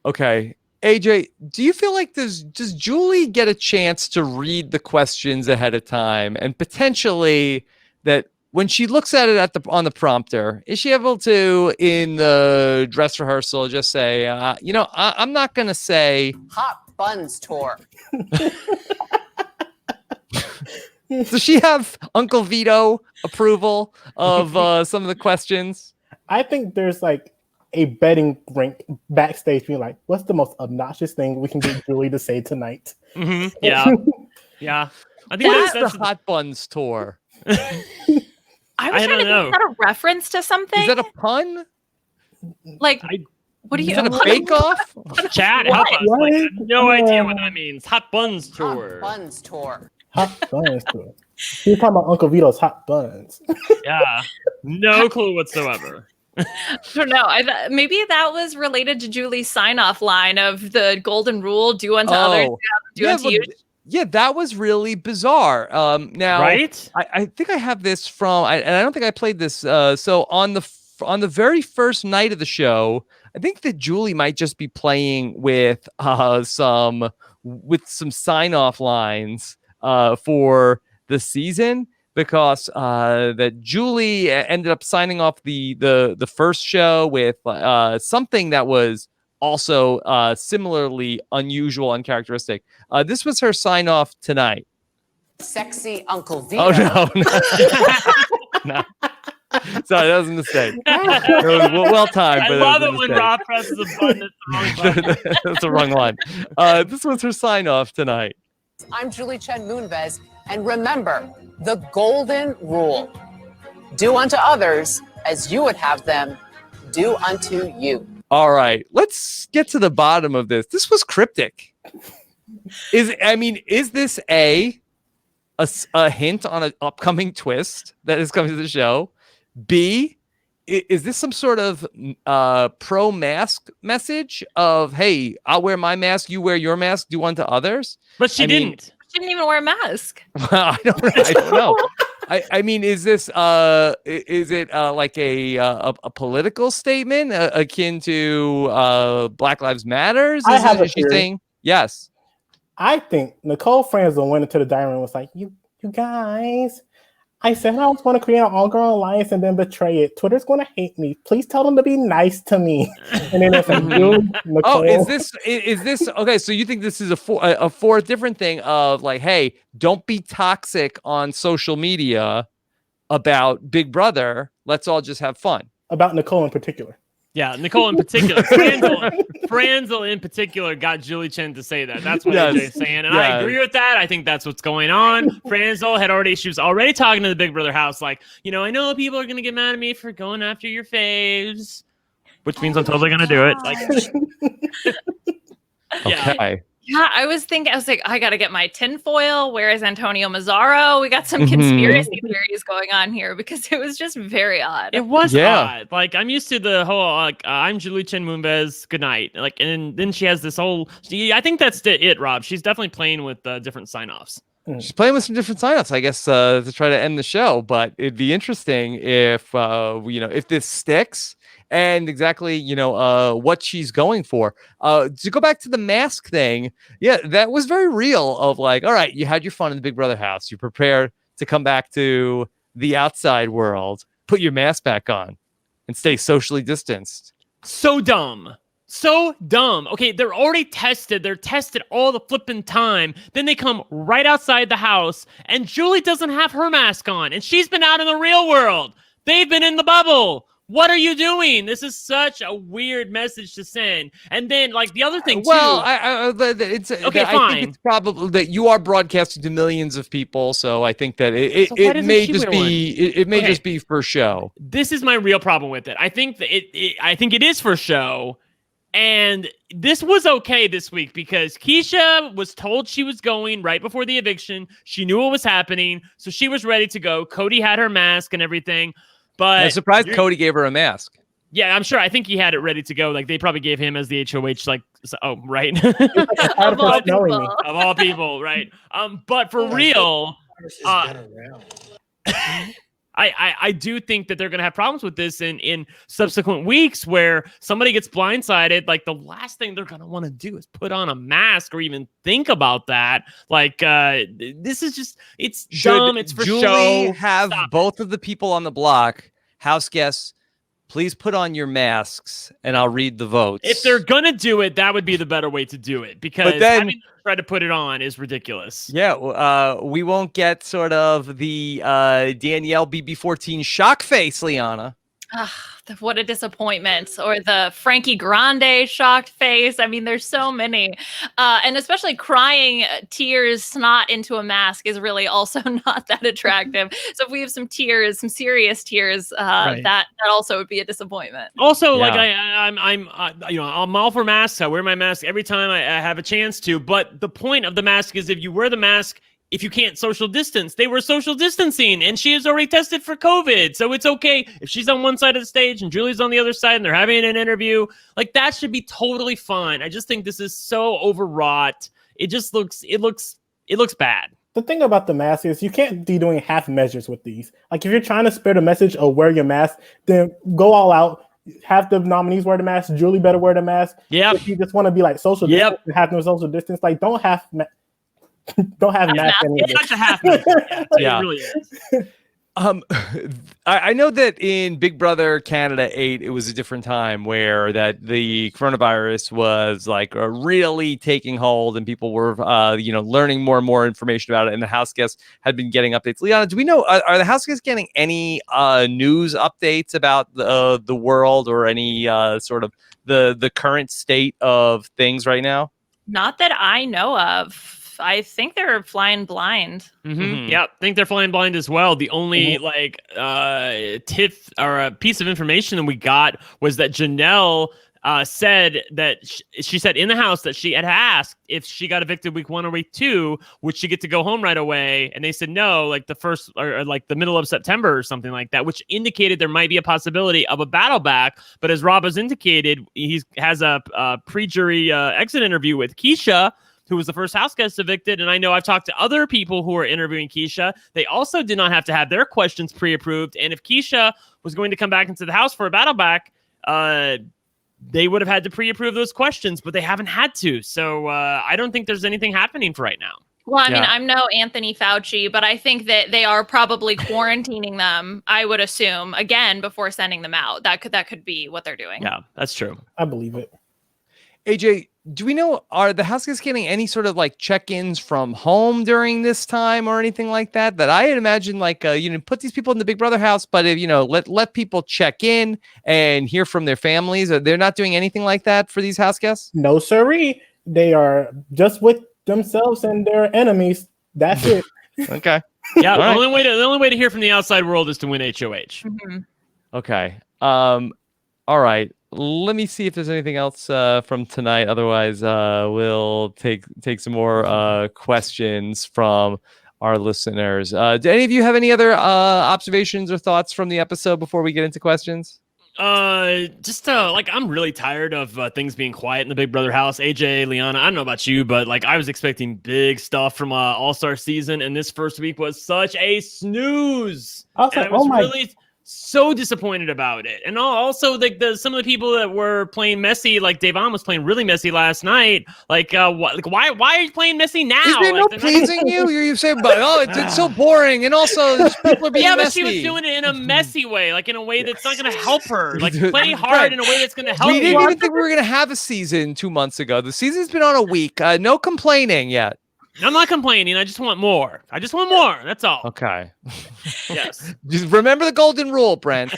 Okay. AJ, do you feel like does Julie get a chance to read the questions ahead of time, and potentially that when she looks at it on the prompter, is she able to, in the dress rehearsal, just say, I'm not going to say Hot buns tour. Does she have Uncle Vito approval of some of the questions? I think there's like a betting rink backstage being like, what's the most obnoxious thing we can get Julie to say tonight? Mm-hmm. Yeah. Yeah. I think What is that's the Hot Buns tour? I was trying to think, is that a reference to something? Is that a pun? Like, what do you? Is that a bake-off? Chat, What? help us. Like, I have no idea what that means. Hot Buns tour. Hot buns tour. Hot buns tour. He's talking about Uncle Vito's hot buns. Yeah. No clue whatsoever. I don't know. Maybe that was related to Julie's sign-off line of the golden rule: do unto others, do unto you. Yeah, that was really bizarre. Now, right? I think I have this from, and I don't think I played this. So on the very first night of the show, I think that Julie might just be playing with some sign-off lines for the season. because that Julie ended up signing off the first show with something that was also similarly unusual, uncharacteristic. This was her sign off tonight. Sexy Uncle Vito. Oh no. Sorry, that was a mistake. It was well timed. I love it when Rob presses a button. It's the wrong button. That's the wrong line. This was her sign off tonight. I'm Julie Chen Moonves, and remember the golden rule: do unto others as you would have them do unto you. All right, let's get to the bottom of this. This was cryptic. Is this a hint on an upcoming twist that is coming to the show? B, is this some sort of pro-mask message of, hey, I'll wear my mask, you wear your mask, do unto others? But she didn't. She didn't even wear a mask. I don't know. I mean, is this is it like a political statement akin to Black Lives Matters? Is she saying yes? I think Nicole Franzel went into the dining room and was like, you guys, I said I was going to create an all-girl alliance and then betray it. Twitter's going to hate me. Please tell them to be nice to me. And then it's like, Nicole. Oh, is this okay? So you think this is a fourth different thing of like, hey, don't be toxic on social media about Big Brother. Let's all just have fun. About Nicole in particular. Yeah, Nicole in particular. Franzel in particular got Julie Chen to say that. That's what AJ's saying. And I agree with that. I think that's what's going on. She was already talking to the Big Brother house like, I know people are going to get mad at me for going after your faves, which means I'm totally going to do it. Okay. Yeah, I was like, I got to get my tinfoil. Where is Antonio Mazzaro? We got some conspiracy theories going on here because it was just very odd. It was odd. Like, I'm used to the whole, I'm Julie Chen Moonves, good night. Like, and then she has this whole, I think that's it, Rob. She's definitely playing with different sign-offs. She's playing with some different sign-offs, I guess, to try to end the show. But it'd be interesting if, if this sticks. And exactly, what she's going for. To go back to the mask thing, yeah, that was very real of like, all right, you had your fun in the Big Brother house. You're prepared to come back to the outside world, put your mask back on, and stay socially distanced. So dumb. Okay, they're already tested. They're tested all the flipping time. Then they come right outside the house, and Julie doesn't have her mask on, and she's been out in the real world. They've been in the bubble. What are you doing? This is such a weird message to send. And then, like, the other thing, too. Well, I think it's probably that you are broadcasting to millions of people, so I think that it may just be for show. This is my real problem with it. I think that I think it is for show. And this was okay this week because Keisha was told she was going right before the eviction. She knew what was happening, so she was ready to go. Cody had her mask and everything. But I'm surprised Cody gave her a mask. Yeah, I'm sure. I think he had it ready to go. Like, they probably gave him as the HOH. Like, right? Of all people, right? But for real, I do think that they're going to have problems with this in subsequent weeks where somebody gets blindsided. Like, the last thing they're going to want to do is put on a mask or even think about that. Like, this is just, it's dumb. It's for Julie show. Have both of the people on the block, house guests, please put on your masks and I'll read the votes. If they're going to do it, that would be the better way to do it because having to try to put it on is ridiculous. Yeah, we won't get sort of the Danielle BB14 shock face, Liana. What a disappointment. Or the Frankie Grande shocked face. I mean, there's so many. And especially crying tears, snot into a mask is really also not that attractive. So if we have some tears, some serious tears, that also would be a disappointment. Also, like I'm all for masks. I wear my mask every time I have a chance to. But the point of the mask is if you wear the mask, if you can't social distance, they were social distancing and she is already tested for COVID. So it's okay if she's on one side of the stage and Julie's on the other side and they're having an interview. Like, that should be totally fine. I just think this is so overwrought. It looks bad. The thing about the mask is you can't be doing half measures with these. Like, if you're trying to spread a message of wear your mask, then go all out. Have the nominees wear the mask. Julie better wear the mask. Yeah. If you just want to be like social distance and have no social distance, like, don't have Don't have math in It's it. such a half measure. Yeah. It really is. I know that in Big Brother Canada 8, it was a different time where that the coronavirus was like really taking hold and people were, learning more and more information about it. And the house guests had been getting updates. Liana, do we know, are the house guests getting any news updates about the world or any sort of the current state of things right now? Not that I know of. I think they're flying blind. Yeah, I think they're flying blind as well. The only tip or a piece of information that we got was that Janelle said that she said in the house that she had asked if she got evicted week 1 or week 2, would she get to go home right away? And they said no, like the first or like the middle of September or something like that, which indicated there might be a possibility of a battle back. But as Rob has indicated, he has a pre-jury exit interview with Keisha, who was the first house guest evicted. And I know I've talked to other people who are interviewing Keisha. They also did not have to have their questions pre-approved. And if Keisha was going to come back into the house for a battle back, they would have had to pre-approve those questions, but they haven't had to. So I don't think there's anything happening for right now. Well, I mean, I'm no Anthony Fauci, but I think that they are probably quarantining them, I would assume, again, before sending them out. That could be what they're doing. Yeah, that's true. I believe it. AJ, do we know, are the house guests getting any sort of like check-ins from home during this time or anything like that? That I had imagined like, put these people in the Big Brother house, but if, let people check in and hear from their families. They're not doing anything like that for these house guests? No, sirree. They are just with themselves and their enemies. That's it. Okay. Yeah, All the only way to hear from the outside world is to win HOH. Mm-hmm. Okay. All right. Let me see if there's anything else from tonight. Otherwise, we'll take some more questions from our listeners. Do any of you have any other observations or thoughts from the episode before we get into questions? I'm really tired of things being quiet in the Big Brother house. AJ, Liana, I don't know about you, but like I was expecting big stuff from All-Star season, and this first week was such a snooze. I was like, oh my. Really so disappointed about it. And also like some of the people that were playing messy, like Davon was playing really messy last night. Why are you playing messy now? Is there no pleasing you? You say, but it's so boring, and also people are being but messy. she was doing it in a messy way, like in a way that's not going to help her. Like play hard in a way that's going to help. We didn't even think we were going to have a season 2 months ago. The season's been on a week. No complaining yet. I'm not complaining. I just want more. That's all. Okay. Yes. Just remember the golden rule, Brent.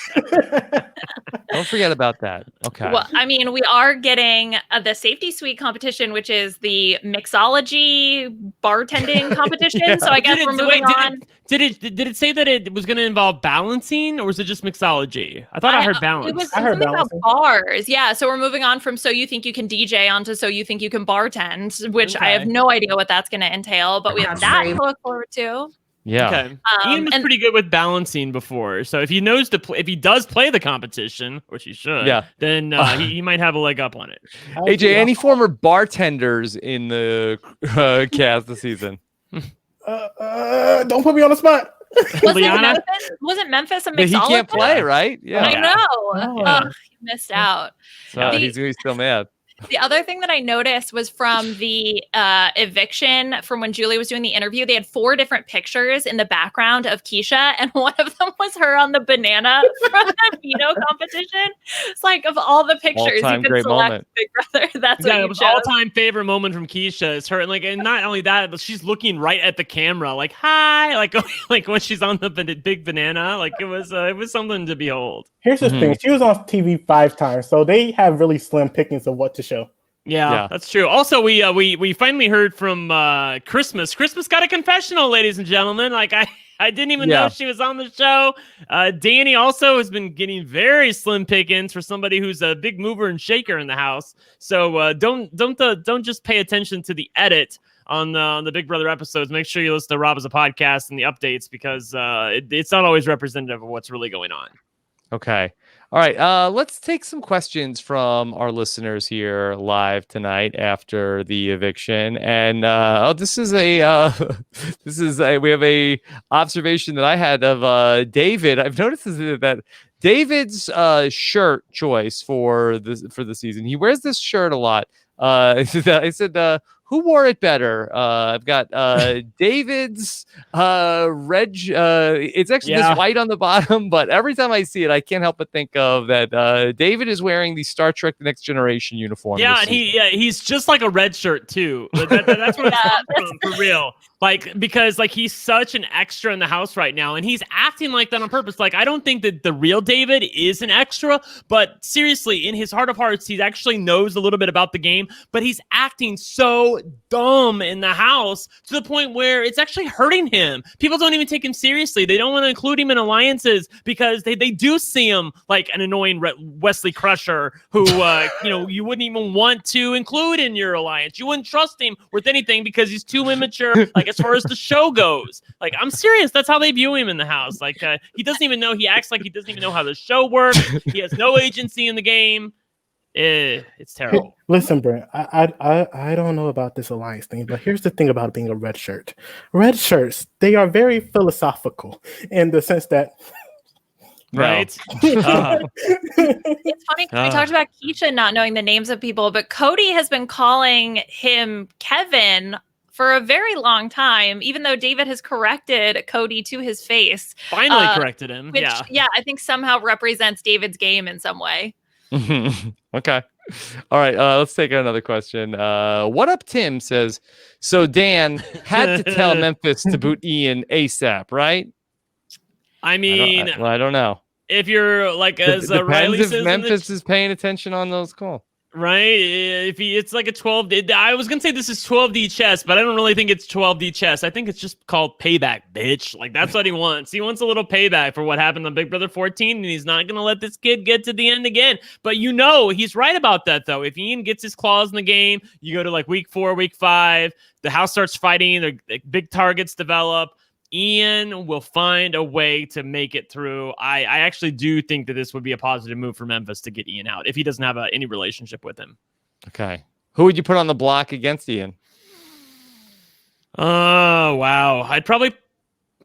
Don't forget about that. Okay. Well, I mean, we are getting the Safety Suite competition, which is the mixology bartending competition. So I guess we're moving on. Did it say that it was going to involve balancing, or was it just mixology? I thought I heard balance. It was I heard something about balancing. bars. Yeah. So we're moving on from So You Think You Can DJ onto So You Think You Can Bartend, which I have no idea what that's going to entail, but we have that to look forward to. Yeah. Okay. Ian was pretty good with balancing before, so if he knows if he does play the competition, which he should, then he might have a leg up on it. AJ, any former bartenders in the cast this season? Don't put me on the spot. Wasn't Memphis a mixologist? He can't play, right? Yeah. I know. He missed out. So he's still mad. The other thing that I noticed was from the eviction, from when Julie was doing the interview, they had 4 different pictures in the background of Keisha, and one of them was her on the banana from the veto competition. It's like, of all the pictures, all-time you could great select moment. Big Brother. That's what it you was chose. all-time favorite moment from Keisha is her, and not only that, but she's looking right at the camera, like hi, like when she's on the big banana. Like it was something to behold. Here's the thing. She was on TV 5 times, so they have really slim pickings of what to show. Yeah, that's true. Also, we finally heard from Christmas. Christmas got a confessional, ladies and gentlemen. Like I didn't even know she was on the show. Danny also has been getting very slim pickings for somebody who's a big mover and shaker in the house. So don't just pay attention to the edit on the Big Brother episodes. Make sure you listen to Rob as a podcast and the updates, because it's not always representative of what's really going on. Okay. All right. Let's take some questions from our listeners here live tonight after the eviction. And we have a observation that I had of David. I've noticed that David's shirt choice for the season. He wears this shirt a lot. I said, who wore it better? I've got David's red. It's actually this white on the bottom, but every time I see it, I can't help but think of that. David is wearing the Star Trek: The Next Generation uniform. Yeah, and he's just like a red shirt too. That's where it's from, for real. Like, because like he's such an extra in the house right now, and he's acting like that on purpose. Like, I don't think that the real David is an extra, but seriously, in his heart of hearts, he actually knows a little bit about the game, but he's acting so dumb in the house to the point where it's actually hurting him. People don't even take him seriously. They don't want to include him in alliances because they do see him like an annoying Wesley Crusher who, you wouldn't even want to include in your alliance. You wouldn't trust him with anything because he's too immature. Like, as far as the show goes, like, I'm serious. That's how they view him in the house. Like, he doesn't even know. He acts like he doesn't even know how the show works. He has no agency in the game. It's terrible. Listen, Brent, I don't know about this alliance thing, but here's the thing about being a red shirt. Red shirts, they are very philosophical in the sense that. Right. It's funny because we talked about Keisha not knowing the names of people, but Cody has been calling him Kevin for a very long time, even though David has corrected Cody to his face. Finally corrected him. Which, I think somehow represents David's game in some way. Okay. All right. Let's take another question. What Up Tim says, so Dan had to tell Memphis to boot Ian ASAP, right? I mean, I don't know. If you're like, as Riley says, if Memphis is paying attention on those calls. Right? It's like a 12. I was gonna say this is 12D chess, but I don't really think it's 12D chess. I think it's just called payback, bitch. Like, that's what he wants. He wants a little payback for what happened on Big Brother 14, and he's not gonna let this kid get to the end again. But he's right about that though. If Ian gets his claws in the game, you go to like week 4, week 5, the house starts fighting, the big targets develop. Ian will find a way to make it through. I actually do think that this would be a positive move for Memphis to get Ian out if he doesn't have any relationship with him. Okay. Who would you put on the block against Ian? Oh, wow. I'd probably...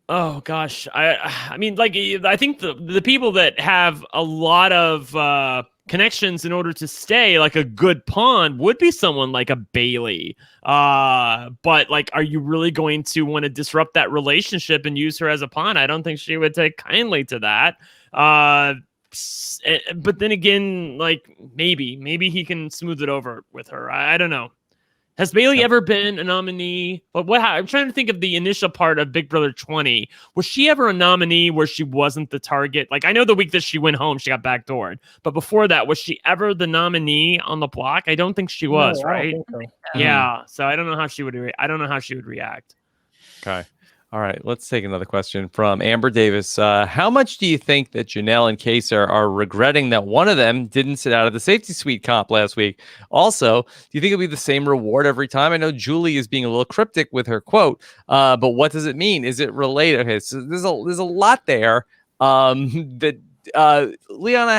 Oh, gosh. I mean, like, I think the people that have a lot of connections in order to stay, like a good pawn, would be someone like a Bailey. But, like, are you really going to want to disrupt that relationship and use her as a pawn? I don't think she would take kindly to that. But then again, like, maybe he can smooth it over with her. I don't know. Has Bailey ever been a nominee? But I'm trying to think of the initial part of Big Brother 20. Was she ever a nominee where she wasn't the target? Like, I know the week that she went home, she got backdoored. But before that, was she ever the nominee on the block? I don't think she was, right? So. Yeah. So I don't know how she would. I don't know how she would react. Okay. All right, let's take another question from Amber Davis. How much do you think that Janelle and Kaser are regretting that one of them didn't sit out of the safety suite comp last week? Also, do you think it'll be the same reward every time? I know Julie is being a little cryptic with her quote, but what does it mean? Is it related? Okay, so there's a lot there. Liana,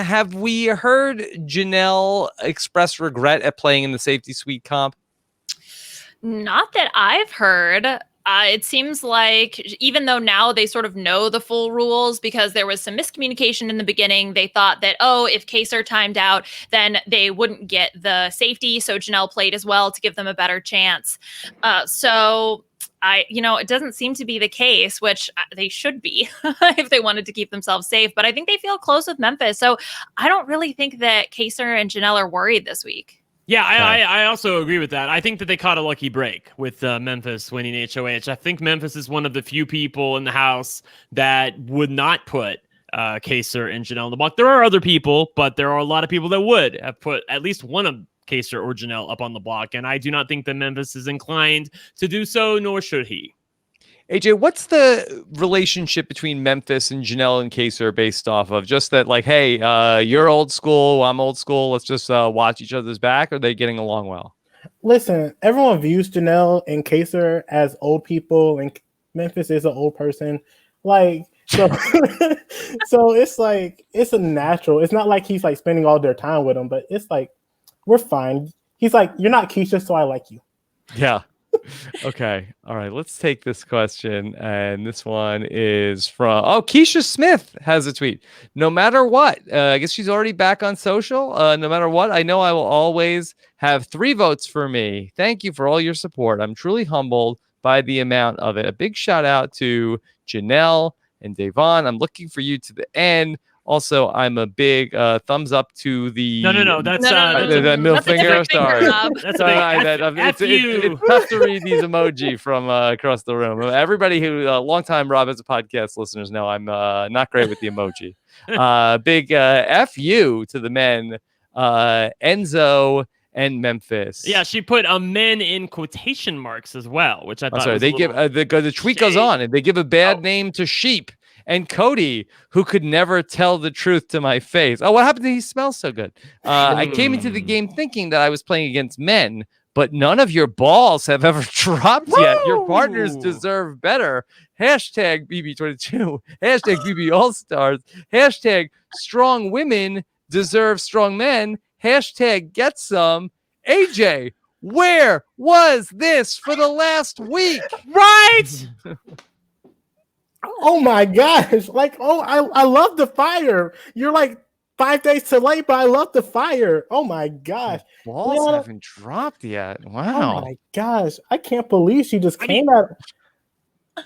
have we heard Janelle express regret at playing in the safety suite comp? Not that I've heard. It seems like even though now they sort of know the full rules because there was some miscommunication in the beginning, they thought that, if Kaser timed out, then they wouldn't get the safety. So Janelle played as well to give them a better chance. It doesn't seem to be the case, which they should be if they wanted to keep themselves safe. But I think they feel close with Memphis. So I don't really think that Kaser and Janelle are worried this week. Yeah, I also agree with that. I think that they caught a lucky break with Memphis winning HOH. I think Memphis is one of the few people in the house that would not put Kaser and Janelle on the block. There are other people, but there are a lot of people that would have put at least one of Kaser or Janelle up on the block. And I do not think that Memphis is inclined to do so, nor should he. AJ, what's the relationship between Memphis and Janelle and Kaser based off of just that, like, hey, you're old school, I'm old school, let's just watch each other's back? Or are they getting along well? Listen, everyone views Janelle and Kaser as old people, and Memphis is an old person. Like, so, so it's like, it's a natural. It's not like he's like spending all their time with them, but it's like, we're fine. He's like, you're not Keisha, so I like you. Yeah. Okay. All right. Let's take this question. And this one is from Keisha Smith has a tweet. No matter what, I guess she's already back on social. No matter what, I know I will always have 3 votes for me. Thank you for all your support. I'm truly humbled by the amount of it. A big shout out to Janelle and Devon. I'm looking for you to the end. Also, I'm a big thumbs up to the No. That's the middle That's a finger. different finger, Sorry, Rob. That's a big it's tough to read these emoji from across the room. Everybody who longtime Rob as a podcast listeners know I'm not great with the emoji. Big fu to the men, Enzo and Memphis. Yeah, she put a men in quotation marks as well, which I thought. I'm sorry. Was They give the tweet goes on, and they give a bad name to Sheep and Cody, who could never tell the truth to my face. Oh, what happened? He smells so good. I came into the game thinking that I was playing against men, but none of your balls have ever dropped yet. Your partners deserve better. Hashtag BB22. Hashtag BB All Stars. Hashtag strong women deserve strong men. Hashtag get some. AJ, where was this for the last week? right. Oh my gosh! Like, I love the fire. You're like 5 days too late, but I love the fire. Oh my gosh! Balls Liana, haven't dropped yet. Oh Wow. my gosh! I can't believe she just came out.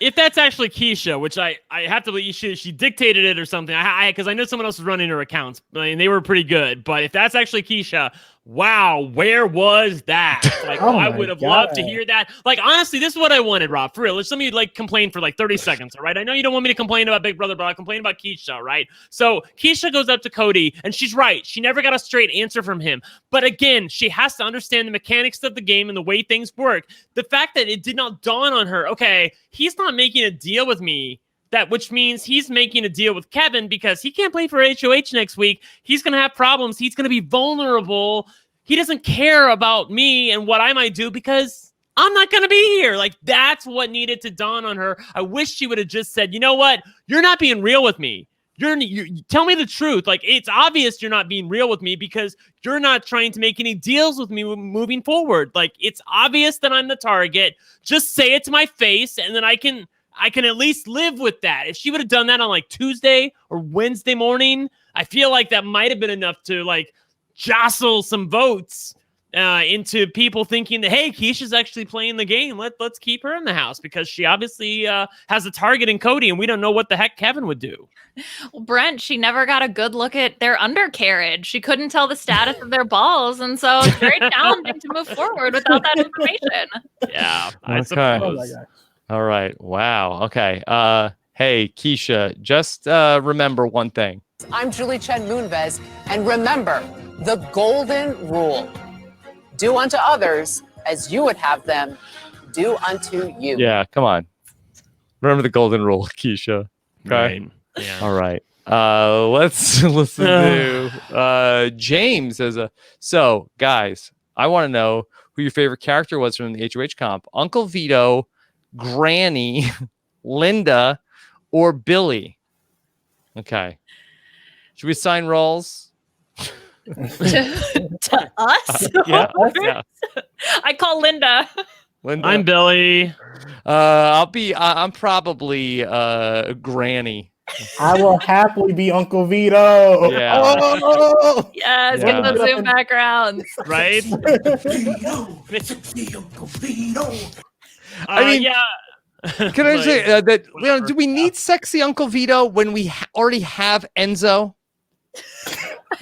If that's actually Keisha, which I have to believe she dictated it or something, because I know someone else was running her accounts, and they were pretty good. But if that's actually Keisha, wow, where was that? Like, Oh I my would have loved to God. hear that. Like, honestly, this is what I wanted, Rob. For real, let me complain for 30 seconds, all right? I know you don't want me to complain about Big Brother, but I'll complain about Keisha, right? So Keisha goes up to Cody, and she's right. She never got a straight answer from him. But again, she has to understand the mechanics of the game and the way things work. The fact that it did not dawn on her, okay, he's not making a deal with me. Which means he's making a deal with Kevin because he can't play for HOH next week. He's going to have problems. He's going to be vulnerable. He doesn't care about me and what I might do because I'm not going to be here. Like, that's what needed to dawn on her. I wish she would have just said, you know what? You're not being real with me. You tell me the truth. Like, it's obvious you're not being real with me because you're not trying to make any deals with me moving forward. Like, it's obvious that I'm the target. Just say it to my face and then I can at least live with that. If she would have done that on Tuesday or Wednesday morning, I feel like that might have been enough to jostle some votes into people thinking that, hey, Keisha's actually playing the game. Let's keep her in the house because she obviously has a target in Cody, and we don't know what the heck Kevin would do. Well, Brent, she never got a good look at their undercarriage. She couldn't tell the status of their balls, and so it's very challenging to move forward without that information. Yeah, I Okay. suppose. Oh my gosh! All right. Wow. Okay. Hey, Keisha, just remember one thing. I'm Julie Chen Moonves, and remember the golden rule. Do unto others as you would have them do unto you. Yeah, come on. Remember the golden rule, Keisha. Okay. Right. Yeah. All right. Let's listen to James as so guys, I want to know who your favorite character was from the HOH comp. Uncle Vito, Granny, Linda, or Billy. Okay. Should we assign roles? to us? Yeah. I call Linda. Linda. I'm Billy. I'm probably Granny. I will happily be Uncle Vito. Yeah. Oh! Yes, Yeah. get those Zoom backgrounds. Right? I mean, yeah. Can I say that? Do we need sexy Uncle Vito when we already have Enzo?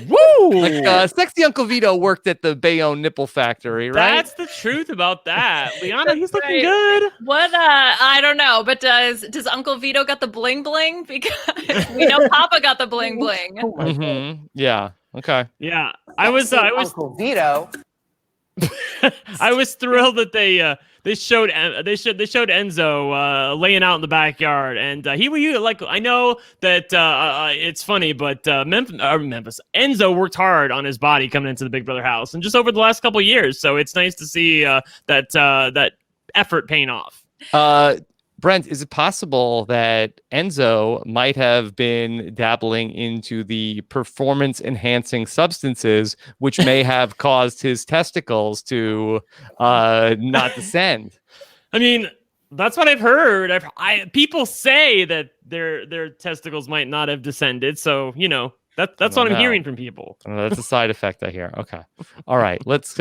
Woo! Sexy Uncle Vito worked at the Bayonne nipple factory, right? That's the truth about that. Liana, he's looking Right. good. What? I don't know, but does Uncle Vito got the bling bling? Because we know Papa got the bling bling. Oh my God. Mm-hmm. Yeah. Okay. Yeah, I was Uncle Vito. I was thrilled that they showed Enzo laying out in the backyard, and I know that it's funny, but Memphis Enzo worked hard on his body coming into the Big Brother house, and just over the last couple of years, so it's nice to see that effort paying off. Brent, is it possible that Enzo might have been dabbling into the performance-enhancing substances, which may have caused his testicles to not descend? I mean, that's what I've heard. People say that their testicles might not have descended. So, that's what I'm hearing from people. That's a side effect I hear. Okay. All right. Let's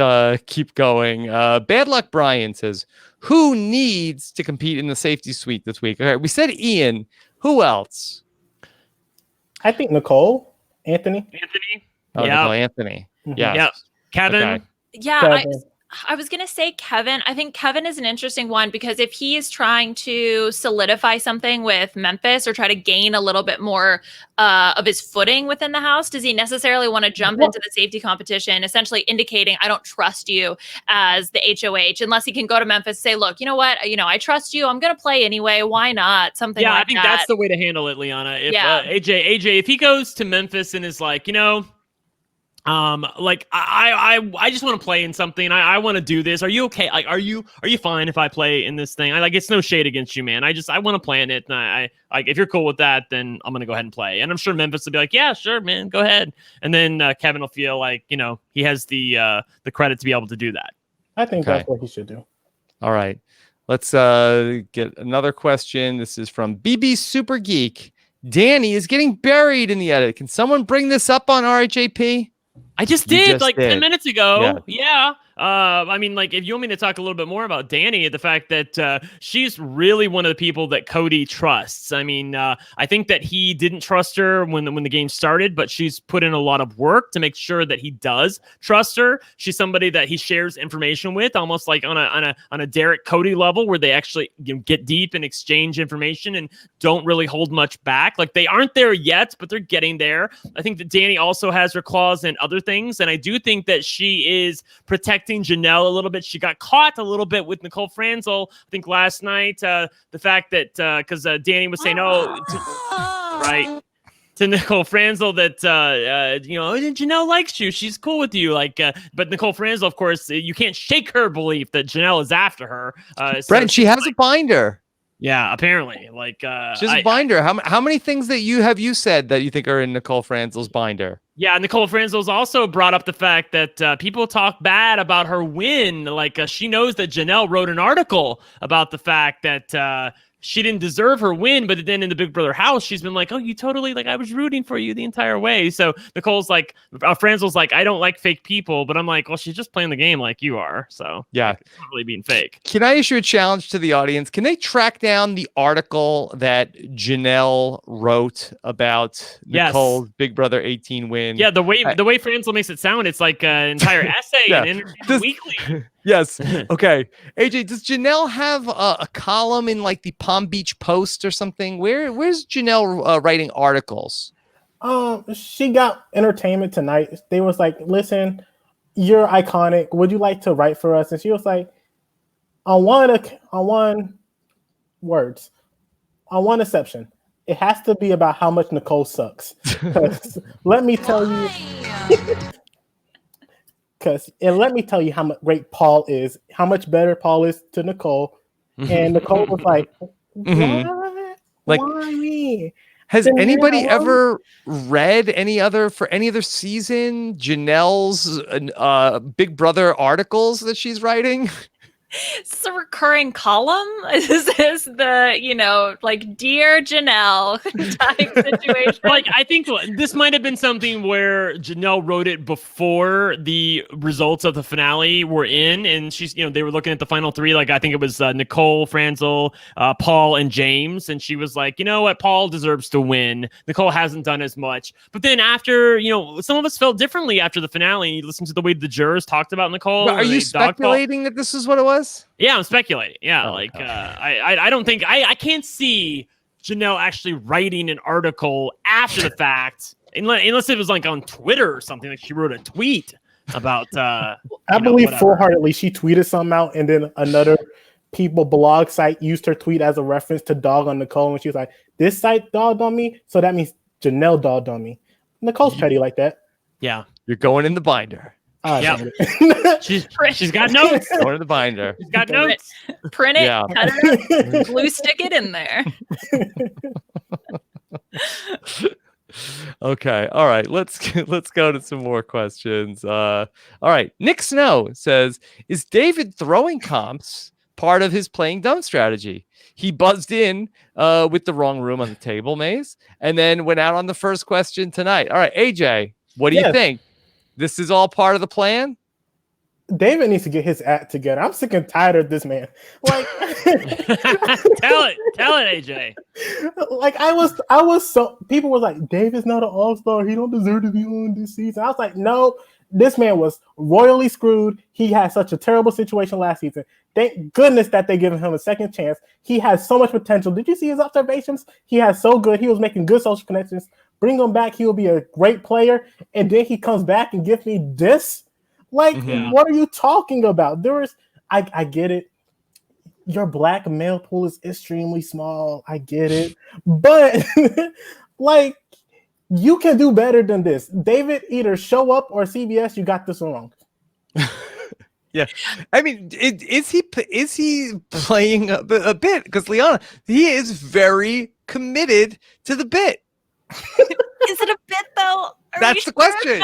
keep going. Bad Luck Brian says, who needs to compete in the safety suite this week? Okay. We said Ian. Who else? I think Nicole, Anthony. Oh, Yeah. Nicole Anthony. Yeah. Yeah. Kevin. Okay. Yeah, Kevin. I was going to say Kevin. I think Kevin is an interesting one because if he is trying to solidify something with Memphis or try to gain a little bit more of his footing within the house, does he necessarily want to jump into the safety competition, essentially indicating, I don't trust you as the HOH, unless he can go to Memphis and say, look, you know what? I trust you. I'm going to play anyway. Why not? Something like that. Yeah, I think that's the way to handle it, Liana. If AJ, if he goes to Memphis and is like, I just want to play in something. I want to do this. Are you okay? Like, are you fine if I play in this thing? It's no shade against you, man. I want to play in it. And I if you're cool with that, then I'm going to go ahead and play. And I'm sure Memphis will be like, yeah, sure, man, go ahead. And then Kevin will feel like, he has the credit to be able to do that. I think that's what he should do. All right. Let's get another question. This is from BB Super Geek. Danny is getting buried in the edit. Can someone bring this up on RHAP? I just did 10 minutes ago. Yeah. If you want me to talk a little bit more about Danny, the fact that she's really one of the people that Cody trusts. I think that he didn't trust her when the game started, but she's put in a lot of work to make sure that he does trust her. She's somebody that he shares information with, almost like on a Derek Cody level, where they actually get deep and exchange information and don't really hold much back. Like, they aren't there yet, but they're getting there. I think that Danny also has her claws in other things, and I do think that she is protecting Janelle a little bit. She got caught a little bit with Nicole Franzel, I think, last night. The fact that because Danny was saying to Nicole Franzel that Janelle likes you, she's cool with you, but Nicole Franzel, of course, you can't shake her belief that Janelle is after her. Brent, she has a binder. Yeah, apparently. She has a binder. How many things that you said that you think are in Nicole Franzel's binder? Yeah, Nicole Franzel's also brought up the fact that people talk bad about her win. She knows that Janelle wrote an article about the fact that she didn't deserve her win, but then in the Big Brother house, she's been like, oh, you totally, I was rooting for you the entire way. So Nicole's like, Franzel's like, I don't like fake people, but I'm like, well, she's just playing the game like you are. So yeah, it's not really being fake. Can I issue a challenge to the audience? Can they track down the article that Janelle wrote about Nicole's Big Brother 18 win? Yeah, the way Franzel makes it sound, it's like an entire essay in Entertainment Weekly. Yes. Okay. AJ, does Janelle have a column in the Palm Beach Post or something? Where's Janelle writing articles? She got Entertainment Tonight. They was like, listen, you're iconic. Would you like to write for us? And she was like, on one exception, it has to be about how much Nicole sucks. Let me tell you. And let me tell you how great Paul is, how much better Paul is to Nicole. And Nicole was like, what? Why me? Has anybody ever read any other season Janelle's Big Brother articles that she's writing? It's a recurring column. Is this the, Dear Janelle type situation? I think this might have been something where Janelle wrote it before the results of the finale were in, and she's, they were looking at the final three. I think it was Nicole, Franzel, Paul, and James, and she was like, you know what, Paul deserves to win. Nicole hasn't done as much. But then after, some of us felt differently after the finale. You listen to the way the jurors talked about Nicole. But are you speculating that this is what it was? Yeah, I'm speculating. Yeah, I don't think I can't see Janelle actually writing an article after the fact, unless it was on Twitter or something. Like she wrote a tweet about. I believe full-heartedly she tweeted something out, and then another blog site used her tweet as a reference to dog on Nicole, and she was like, "This site dogged on me, so that means Janelle dogged on me." Nicole's petty like that. Yeah, you're going in the binder. Yeah, she's got notes. Going in the binder. She's got notes. Print it, cut it up, glue stick it in there. Okay, all right. Let's go to some more questions. All right, Nick Snow says, "Is David throwing comps part of his playing dumb strategy. He buzzed in with the wrong room on the table, Maze, and then went out on the first question tonight. All right, AJ, what do you think? This is all part of the plan? David needs to get his act together. I'm sick and tired of this man. Like, tell it, AJ. Like I was so people were like, David's not an all-star. He don't deserve to be on this season. I was like, no, this man was royally screwed. He had such a terrible situation last season. Thank goodness that they given him a second chance. He has so much potential. Did you see his observations? He has so good. He was making good social connections. Bring him back. He will be a great player. And then he comes back and gives me this. Like, what are you talking about? I get it. Your black male pool is extremely small. I get it. But, like, you can do better than this. David, either show up or CBS, you got this wrong. Yeah. I mean, is he playing a bit? Because Liana, he is very committed to the bit. Is it a bit, though? That's the question.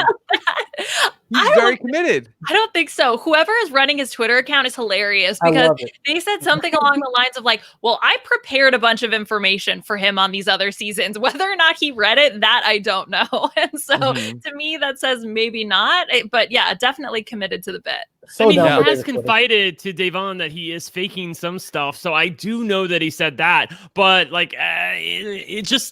He's very committed. I don't think so. Whoever is running his Twitter account is hilarious because they said something along the lines of like, well, I prepared a bunch of information for him on these other seasons. Whether or not he read it, that I don't know. And so to me, that says maybe not. But yeah, definitely committed to the bit. So he has confided to Devon that he is faking some stuff. So I do know that he said that. But like, as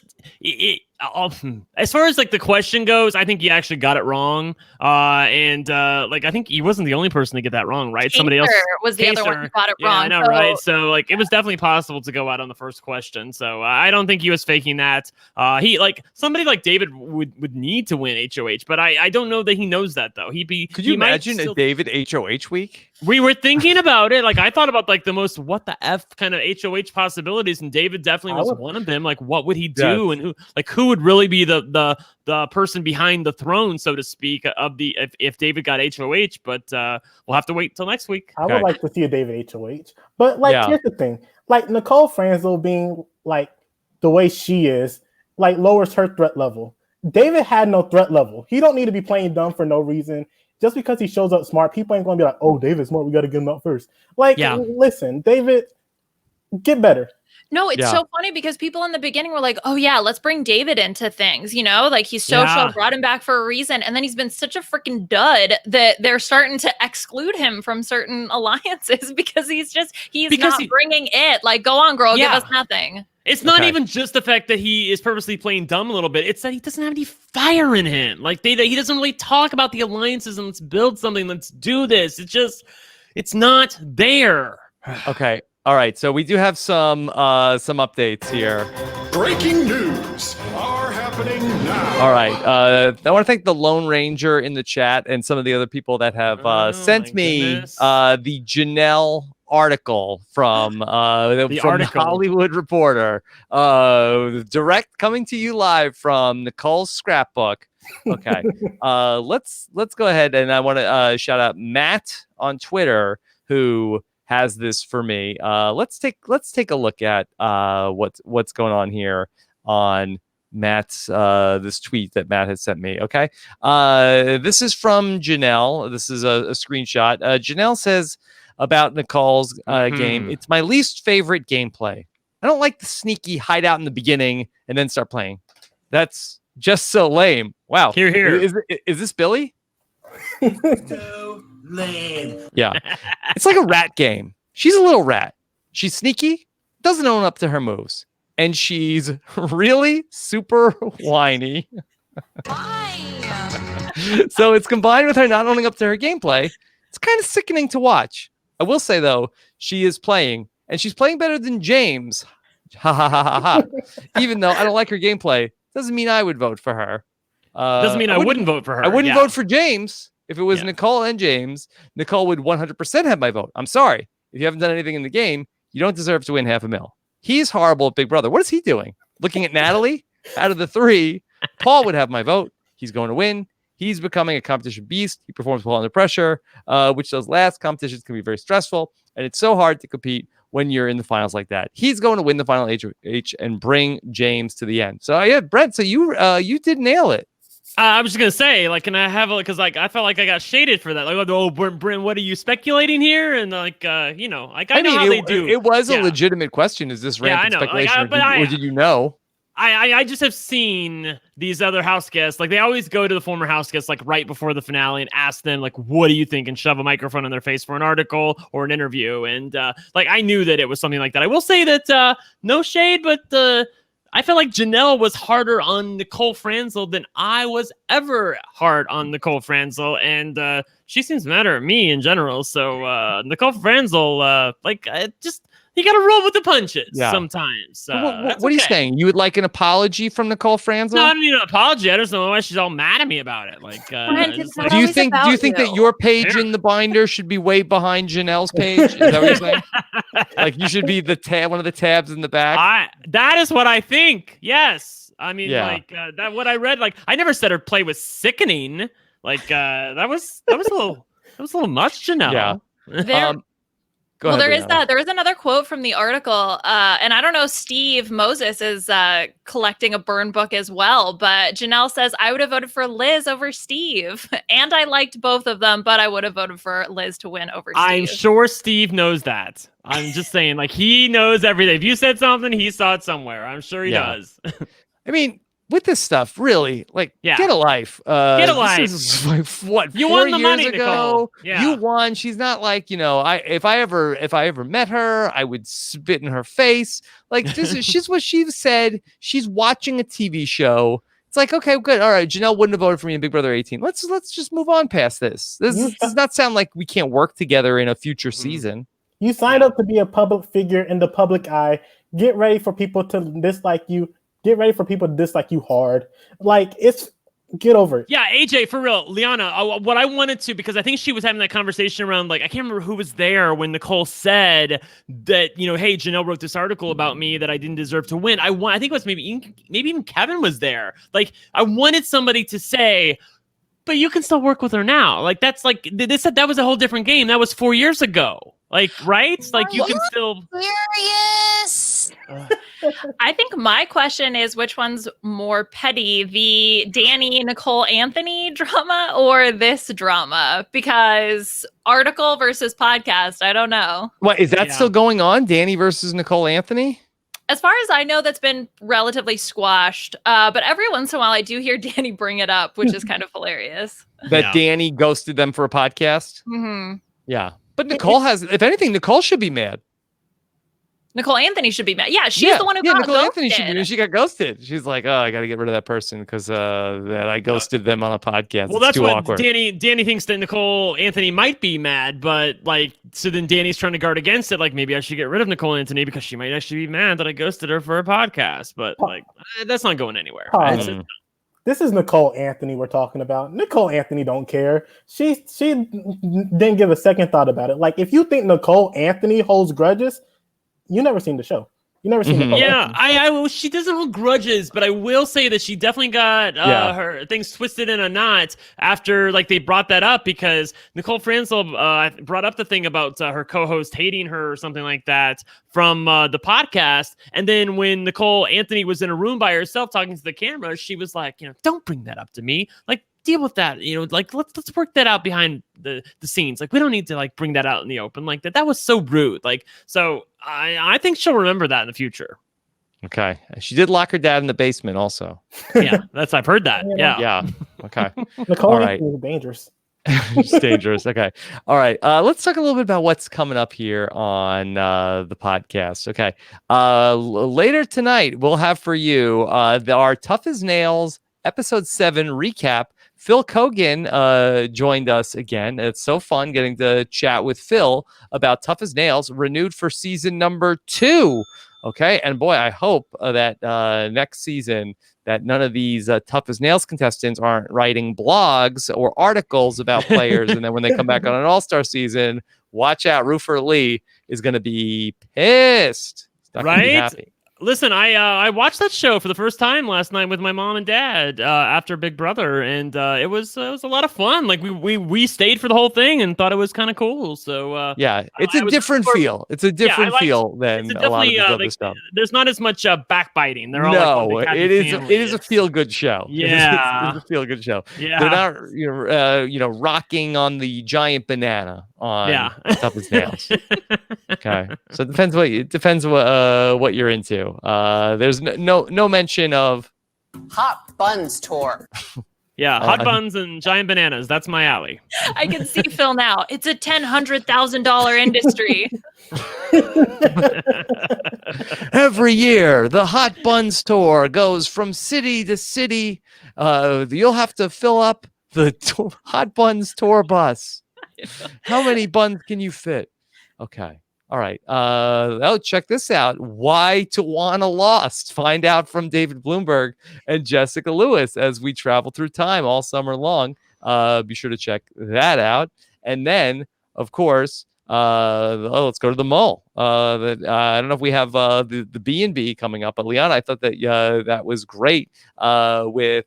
far as like the question goes, I think he actually got it wrong. Like I think he wasn't the only person to get that wrong, right? Somebody else was the other one who got it wrong. I know, right? So like it was definitely possible to go out on the first question. So I don't think he was faking that. He like somebody like David would need to win HOH, but I don't know that he knows that though. Could you imagine a David HOH week? We were thinking about it. Like I thought about like the most what the F kind of HOH possibilities, and David definitely was one of them. Like what would he do, and who would really be the person behind the throne, so to speak, of the if David got HOH? But we'll have to wait till next week. I would like to see a David HOH, but like here's the thing: like Nicole Franzel being like the way she is, like lowers her threat level. David had no threat level. He don't need to be playing dumb for no reason. Just because he shows up smart, people ain't going to be like, oh, David's smart. We got to get him out first. Like, listen, David, get better. No, it's so funny because people in the beginning were like, oh, yeah, let's bring David into things. You know, like he's social, brought him back for a reason. And then he's been such a freaking dud that they're starting to exclude him from certain alliances because he's not bringing it. Like, go on, girl, give us nothing. It's not even just the fact that he is purposely playing dumb a little bit. It's that he doesn't have any fire in him. Like he doesn't really talk about the alliances and let's build something. Let's do this. It's not there. Okay. All right. So we do have some updates here. Breaking news are happening now. All right. I want to thank the Lone Ranger in the chat and some of the other people that have sent me the Janelle article from the Hollywood Reporter, direct coming to you live from Nicole's scrapbook. Okay, let's go ahead, and I want to shout out Matt on Twitter who has this for me. Let's take a look at what's going on here on Matt's this tweet that Matt has sent me. Okay, this is from Janelle. This is a screenshot. Janelle says about Nicole's game, it's my least favorite gameplay. I don't like the sneaky hideout in the beginning and then start playing. That's just so lame. Wow. Here. Is this Billy? So lame. Yeah. It's like a rat game. She's a little rat. She's sneaky, doesn't own up to her moves, and she's really super whiny. So it's combined with her not owning up to her gameplay. It's kind of sickening to watch. I will say, though, she is playing, and she's playing better than James. Ha ha ha ha ha. Even though I don't like her gameplay, doesn't mean I would vote for her. Doesn't mean I wouldn't vote for her. I wouldn't vote for James. If it was Nicole and James, Nicole would 100% have my vote. I'm sorry. If you haven't done anything in the game, you don't deserve to win $500,000. He's horrible at Big Brother. What is he doing? Looking at Natalie? Out of the three, Paul would have my vote. He's going to win. He's becoming a competition beast. He performs well under pressure, which those last competitions can be very stressful. And it's so hard to compete when you're in the finals like that. He's going to win the final HOH and bring James to the end. So, yeah, Brent, so you did nail it. I was just gonna say, like, can I have because like I felt like I got shaded for that. Like, oh, Brent, what are you speculating here? And like, I know how they do. It was a legitimate question. Is this rampant speculation, or did you know? I just have seen these other house guests, like they always go to the former house guests like right before the finale and ask them like, what do you think, and shove a microphone in their face for an article or an interview. And like I knew that it was something like that. I will say that no shade, but I felt like Janelle was harder on Nicole Franzel than I was ever hard on Nicole Franzel, and she seems mad at me in general. So Nicole Franzel, you got to roll with the punches sometimes. What are you saying? You would like an apology from Nicole Franzel? No, I don't need an apology. I just don't know why she's all mad at me about it. Like, do you think that your page in the binder should be way behind Janelle's page? Is that what you're saying? Like you should be one of the tabs in the back. That is what I think. Yes, I mean, that. What I read, like, I never said her play was sickening. Like, that was a little much, Janelle. Yeah. Go ahead, there is another quote from the article, and I don't know, Steve Moses is collecting a burn book as well, but Janelle says, I would have voted for Liz over Steve, and I liked both of them, but I would have voted for Liz to win over Steve. I'm sure Steve knows that. I'm just saying, like, he knows everything. If you said something, he saw it somewhere. I'm sure he does. I mean, with this stuff, really, like, get a life. Get a life. This is, what, you 4 won the years money, ago? Nicole. Yeah. You won. She's not like, if I ever met her, I would spit in her face. Like, this is she's what she said. She's watching a TV show. It's like, okay, good. All right, Janelle wouldn't have voted for me in Big Brother 18. Let's just move on past this. This does not sound like we can't work together in a future season. You signed up to be a public figure in the public eye. Get ready for people to dislike you. Get ready for people to dislike you hard. Like, get over it. Yeah, AJ, for real. Liana, what I wanted to, because I think she was having that conversation around, like, I can't remember who was there when Nicole said that, hey, Janelle wrote this article about me that I didn't deserve to win. I think it was maybe even Kevin was there. Like, I wanted somebody to say, but you can still work with her now. Like, that's like, they said that was a whole different game. That was 4 years ago. Like, right? Like, you can still... Serious. I think my question is, which one's more petty, the Danny, Nicole, Anthony drama or this drama? Because article versus podcast, I don't know. What, is that still going on? Danny versus Nicole Anthony? As far as I know, that's been relatively squashed. But every once in a while, I do hear Danny bring it up, which is kind of hilarious. That Danny ghosted them for a podcast? Mm-hmm. Yeah. But Nicole if anything, Nicole should be mad. Nicole Anthony should be mad. Yeah, she's the one who got Nicole ghosted. Anthony should be. She got ghosted. She's like, oh, I got to get rid of that person because that I ghosted them on a podcast. Well, that's what awkward. Danny thinks that Nicole Anthony might be mad, but like, so then Danny's trying to guard against it. Like, maybe I should get rid of Nicole Anthony because she might actually be mad that I ghosted her for a podcast. But like, that's not going anywhere. This is Nicole Anthony we're talking about. Nicole Anthony don't care. She didn't give a second thought about it. Like, if you think Nicole Anthony holds grudges, you never seen the show. You never seen Nicole Anthony. She doesn't hold grudges, but I will say that she definitely got her things twisted in a knot after like they brought that up, because Nicole Franzel brought up the thing about her co-host hating her or something like that from the podcast. And then when Nicole Anthony was in a room by herself talking to the camera, she was like, don't bring that up to me. Like, deal with that. Like, let's work that out behind the scenes. Like, we don't need to like bring that out in the open like that. That was so rude. Like, so I think she'll remember that in the future. Okay. She did lock her dad in the basement also. Yeah, I've heard that. Yeah. Okay. Nicole Anthony is dangerous. It's dangerous. Okay. All right. Let's talk a little bit about what's coming up here on the podcast. Okay. Later tonight, we'll have for you our Tough as Nails episode 7 recap. Phil Kogan joined us again. It's so fun getting to chat with Phil about Tough as Nails, renewed for season number 2. Okay. And boy, I hope that next season that none of these Tough as Nails contestants aren't writing blogs or articles about players. And then when they come back on an all-star season, watch out. Roofer Lee is going to be pissed. He's not gonna be happy. Listen, I watched that show for the first time last night with my mom and dad after Big Brother, and it was a lot of fun. Like we stayed for the whole thing and thought it was kind of cool. So it's a different feel. It's a different feel than a lot of the other stuff. There's not as much backbiting. They're all no, it is a feel good show. Yeah, it's a feel good show. Yeah, they're not rocking on the giant banana on top of his nails. Okay, so it depends what you're into. There's no mention of Hot Buns Tour. Yeah, hot buns and giant bananas. That's my alley. I can see Phil now. It's a $100,000 industry. Every year, the Hot Buns Tour goes from city to city. You'll have to fill up the Hot Buns Tour bus. How many buns can you fit? Okay. All right. Check this out. Why Tawana lost? Find out from David Bloomberg and Jessica Lewis as we travel through time all summer long. Be sure to check that out. And then, of course, let's go to the mole. I don't know if we have the B&B coming up, but Liana, I thought that that was great with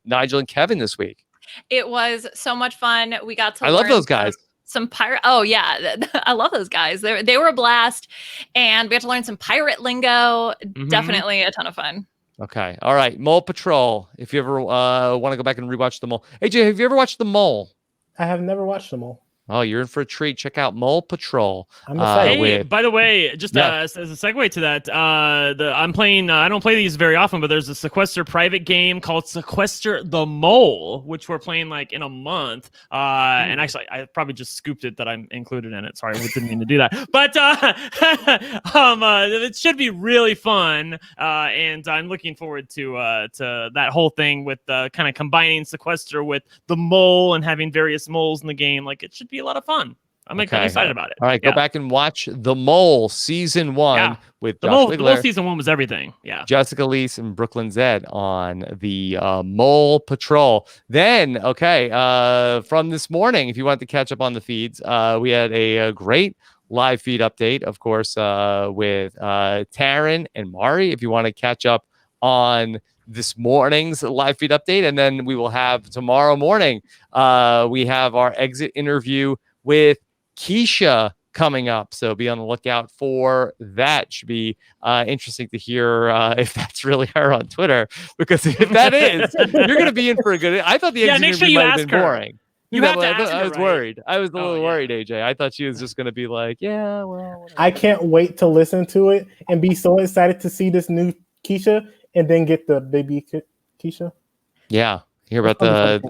Nigel and Kevin this week. It was so much fun. We got to I love those guys. Some pirate. Oh yeah, I love those guys. They were a blast, and we had to learn some pirate lingo. Mm-hmm. Definitely a ton of fun. Okay, all right. Mole Patrol. If you ever want to go back and rewatch the Mole, AJ, have you ever watched the Mole? I have never watched the Mole. Oh, you're in for a treat. Check out Mole Patrol. I'm excited. Hey, by the way, just as a segue to that, I'm playing. I don't play these very often, but there's a Sequester private game called Sequester the Mole, which we're playing like in a month. And actually, I probably just scooped it that I'm included in it. Sorry, we didn't mean to do that. But it should be really fun, and I'm looking forward to that whole thing with kind of combining Sequester with the Mole and having various moles in the game. Like it should be a lot of fun. I'm excited about it. All right, go back and watch The Mole Season 1 with the Mole Season 1 was everything. Yeah, Jessica Leese and Brooklyn Zed on the Mole Patrol. Then, from this morning, if you want to catch up on the feeds, we had a great live feed update, of course, with Taryn and Mari. If you want to catch up on this morning's live feed update, and then we will have tomorrow morning. We have our exit interview with Keisha coming up, so be on the lookout for that. Should be interesting to hear if that's really her on Twitter, because if that is, you're going to be in for a good. I thought the exit interview might have been boring. I was worried. I was a little worried, AJ. I thought she was just going to be like, yeah, well. Whatever. I can't wait to listen to it and be so excited to see this new Keisha. And then get the baby Keisha. Yeah, hear about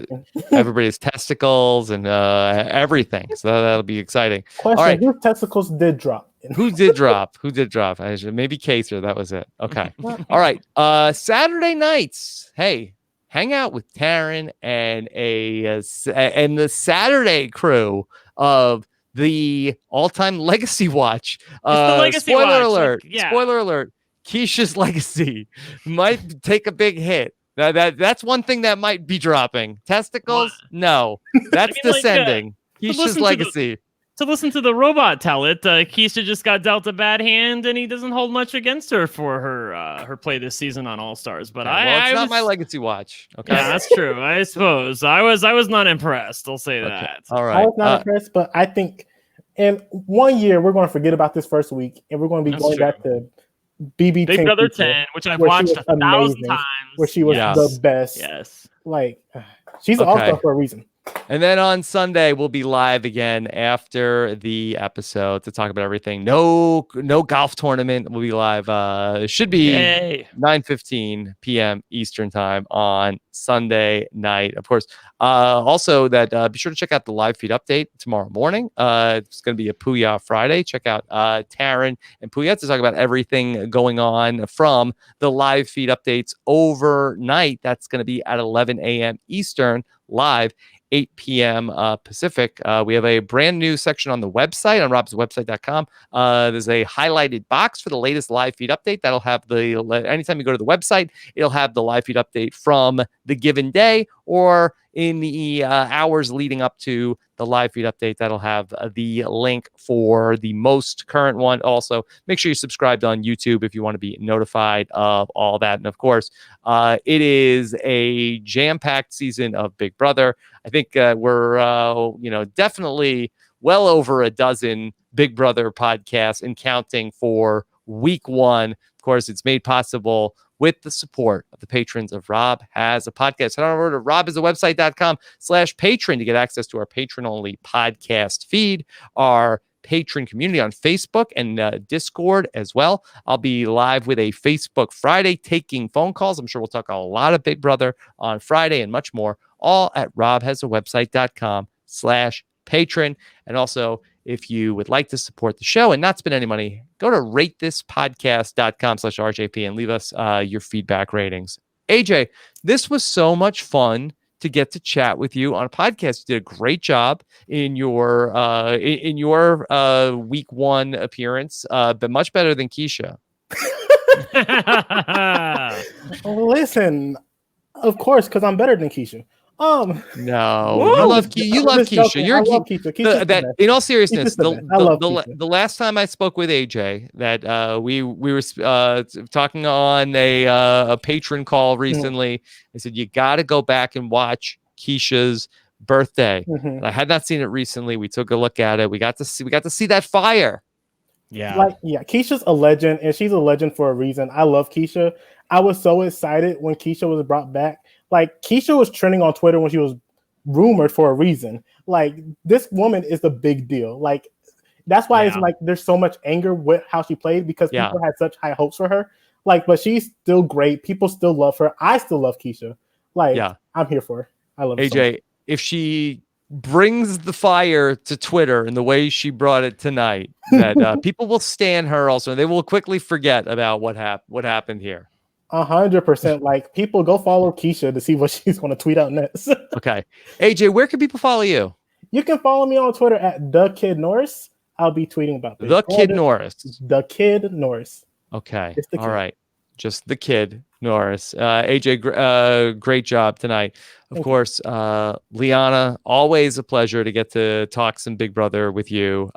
everybody's testicles and everything. So that'll be exciting. Question: all right. Whose testicles did drop? Who did drop? Maybe Kaser. That was it. Okay. All right. Saturday nights. Hey, hang out with Taryn and the Saturday crew of the all-time Legacy Watch. Spoiler alert. Spoiler alert. Keisha's legacy might take a big hit. That's one thing that might be dropping. Testicles? No. That's descending. Keisha's legacy. To listen to the robot tell it, Keisha just got dealt a bad hand, and he doesn't hold much against her for her play this season on All Stars. But it's not my Legacy Watch. Okay, yeah, that's true. I suppose I was not impressed. I'll say that. All right, I was not impressed, but I think in 1 year we're going to forget about this first week, and we're going to be going back to BB Big Brother 10, which I've watched 1,000 times, where she was the best. Yes, like she's an all-star for a reason. And then on Sunday, we'll be live again after the episode to talk about everything. No golf tournament. We'll be live. It should be 9:15 p.m. Eastern time on Sunday night. Of course, also that be sure to check out the live feed update tomorrow morning. It's going to be a Puya Friday. Check out Taryn and Puya to talk about everything going on from the live feed updates overnight. That's going to be at 11 a.m. Eastern live. 8 p.m. Pacific. We have a brand new section on the website, on robswebsite.com. There's a highlighted box for the latest live feed update. That'll have anytime you go to the website, it'll have the live feed update from the given day or in the hours leading up to the live feed update. That'll have the link for the most current one. Also, make sure you subscribe on YouTube if you want to be notified of all that. And of course, it is a jam-packed season of Big Brother. I think we're definitely well over a dozen Big Brother podcasts and counting for week one. Of course, it's made possible with the support of the patrons of Rob Has a Podcast. Head on over to robhasawebsite.com/patron to get access to our patron-only podcast feed, our patron community on Facebook and Discord as well. I'll be live with a Facebook Friday taking phone calls. I'm sure we'll talk a lot of Big Brother on Friday and much more, all at robhasawebsite.com/patron. And also, if you would like to support the show and not spend any money, go to ratethispodcast.com/RJP and leave us your feedback ratings. AJ, this was so much fun to get to chat with you on a podcast. You did a great job in your week one appearance, but much better than Keisha. Listen, of course, because I'm better than Keisha. No, you love Keisha. I love Keisha. In all seriousness, the the last time I spoke with AJ, that we were talking on a patron call recently. I said you got to go back and watch Keisha's birthday. I had not seen it recently. We took a look at it. We got to see that fire. Yeah, Keisha's a legend, and she's a legend for a reason. I love Keisha. I was so excited when Keisha was brought back. Like, Keisha was trending on Twitter when she was rumored for a reason. Like, this woman is a big deal. Like, that's why it's like there's so much anger with how she played, because people had such high hopes for her. Like, but she's still great. People still love her. I still love Keisha. Like, I'm here for her. I love AJ. her so if she brings the fire to Twitter in the way she brought it tonight, that people will stand her also. They will quickly forget about what happened here. 100%. Like, people go follow Keisha to see what she's going to tweet out next. Okay. AJ, where can people follow you? You can follow me on Twitter at The Kid Norris. I'll be tweeting about this. The Kid Norris. The Kid Norris. Okay. All right. Just The Kid Norris. AJ, great job tonight. Of course, Liana, always a pleasure to get to talk some Big Brother with you.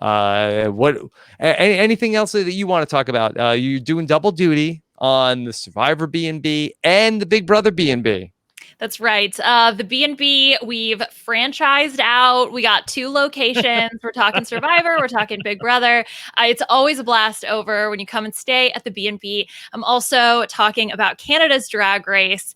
Anything else that you want to talk about? You're doing double duty on the Survivor B&B and the Big Brother B&B. That's right. The B&B, we've franchised out. We got 2 locations. We're talking Survivor. We're talking Big Brother. It's always a blast over when you come and stay at the B&B. I'm also talking about Canada's Drag Race,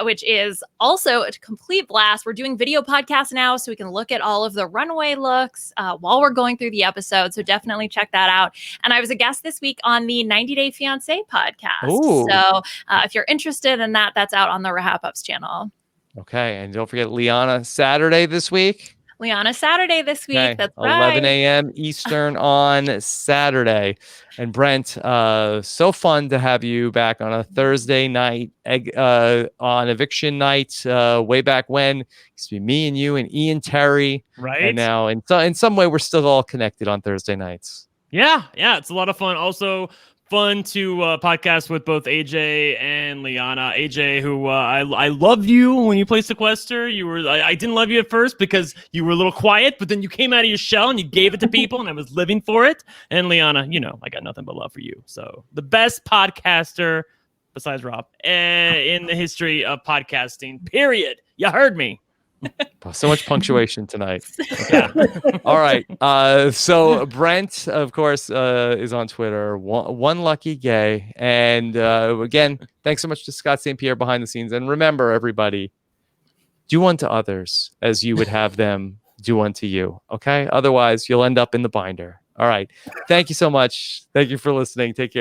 which is also a complete blast. We're doing video podcasts now, so we can look at all of the runway looks while we're going through the episode. So definitely check that out. And I was a guest this week on the 90 Day Fiancé podcast. Ooh. So if you're interested in that, that's out on the RHAP channel. Okay, and don't forget Liana Saturday this week. Liana Saturday this week. Okay. That's right. 11 a.m. Eastern on Saturday. And Brent, so fun to have you back on a Thursday night, on eviction night, way back when. It used to be me and you and Ian Terry. Right. And now, in some way, we're still all connected on Thursday nights. Yeah, it's a lot of fun. Also, fun to podcast with both AJ and Liana. AJ, who I love you when you played Sequester. I didn't love you at first because you were a little quiet, but then you came out of your shell and you gave it to people, and I was living for it. And Liana, I got nothing but love for you. So the best podcaster besides Rob in the history of podcasting. Period. You heard me. So much punctuation tonight. Okay. All right. So Brent, of course, is on Twitter. One lucky gay. And again, thanks so much to Scott St. Pierre behind the scenes. And remember, everybody, do unto others as you would have them do unto you. Okay. Otherwise, you'll end up in the binder. All right. Thank you so much. Thank you for listening. Take care.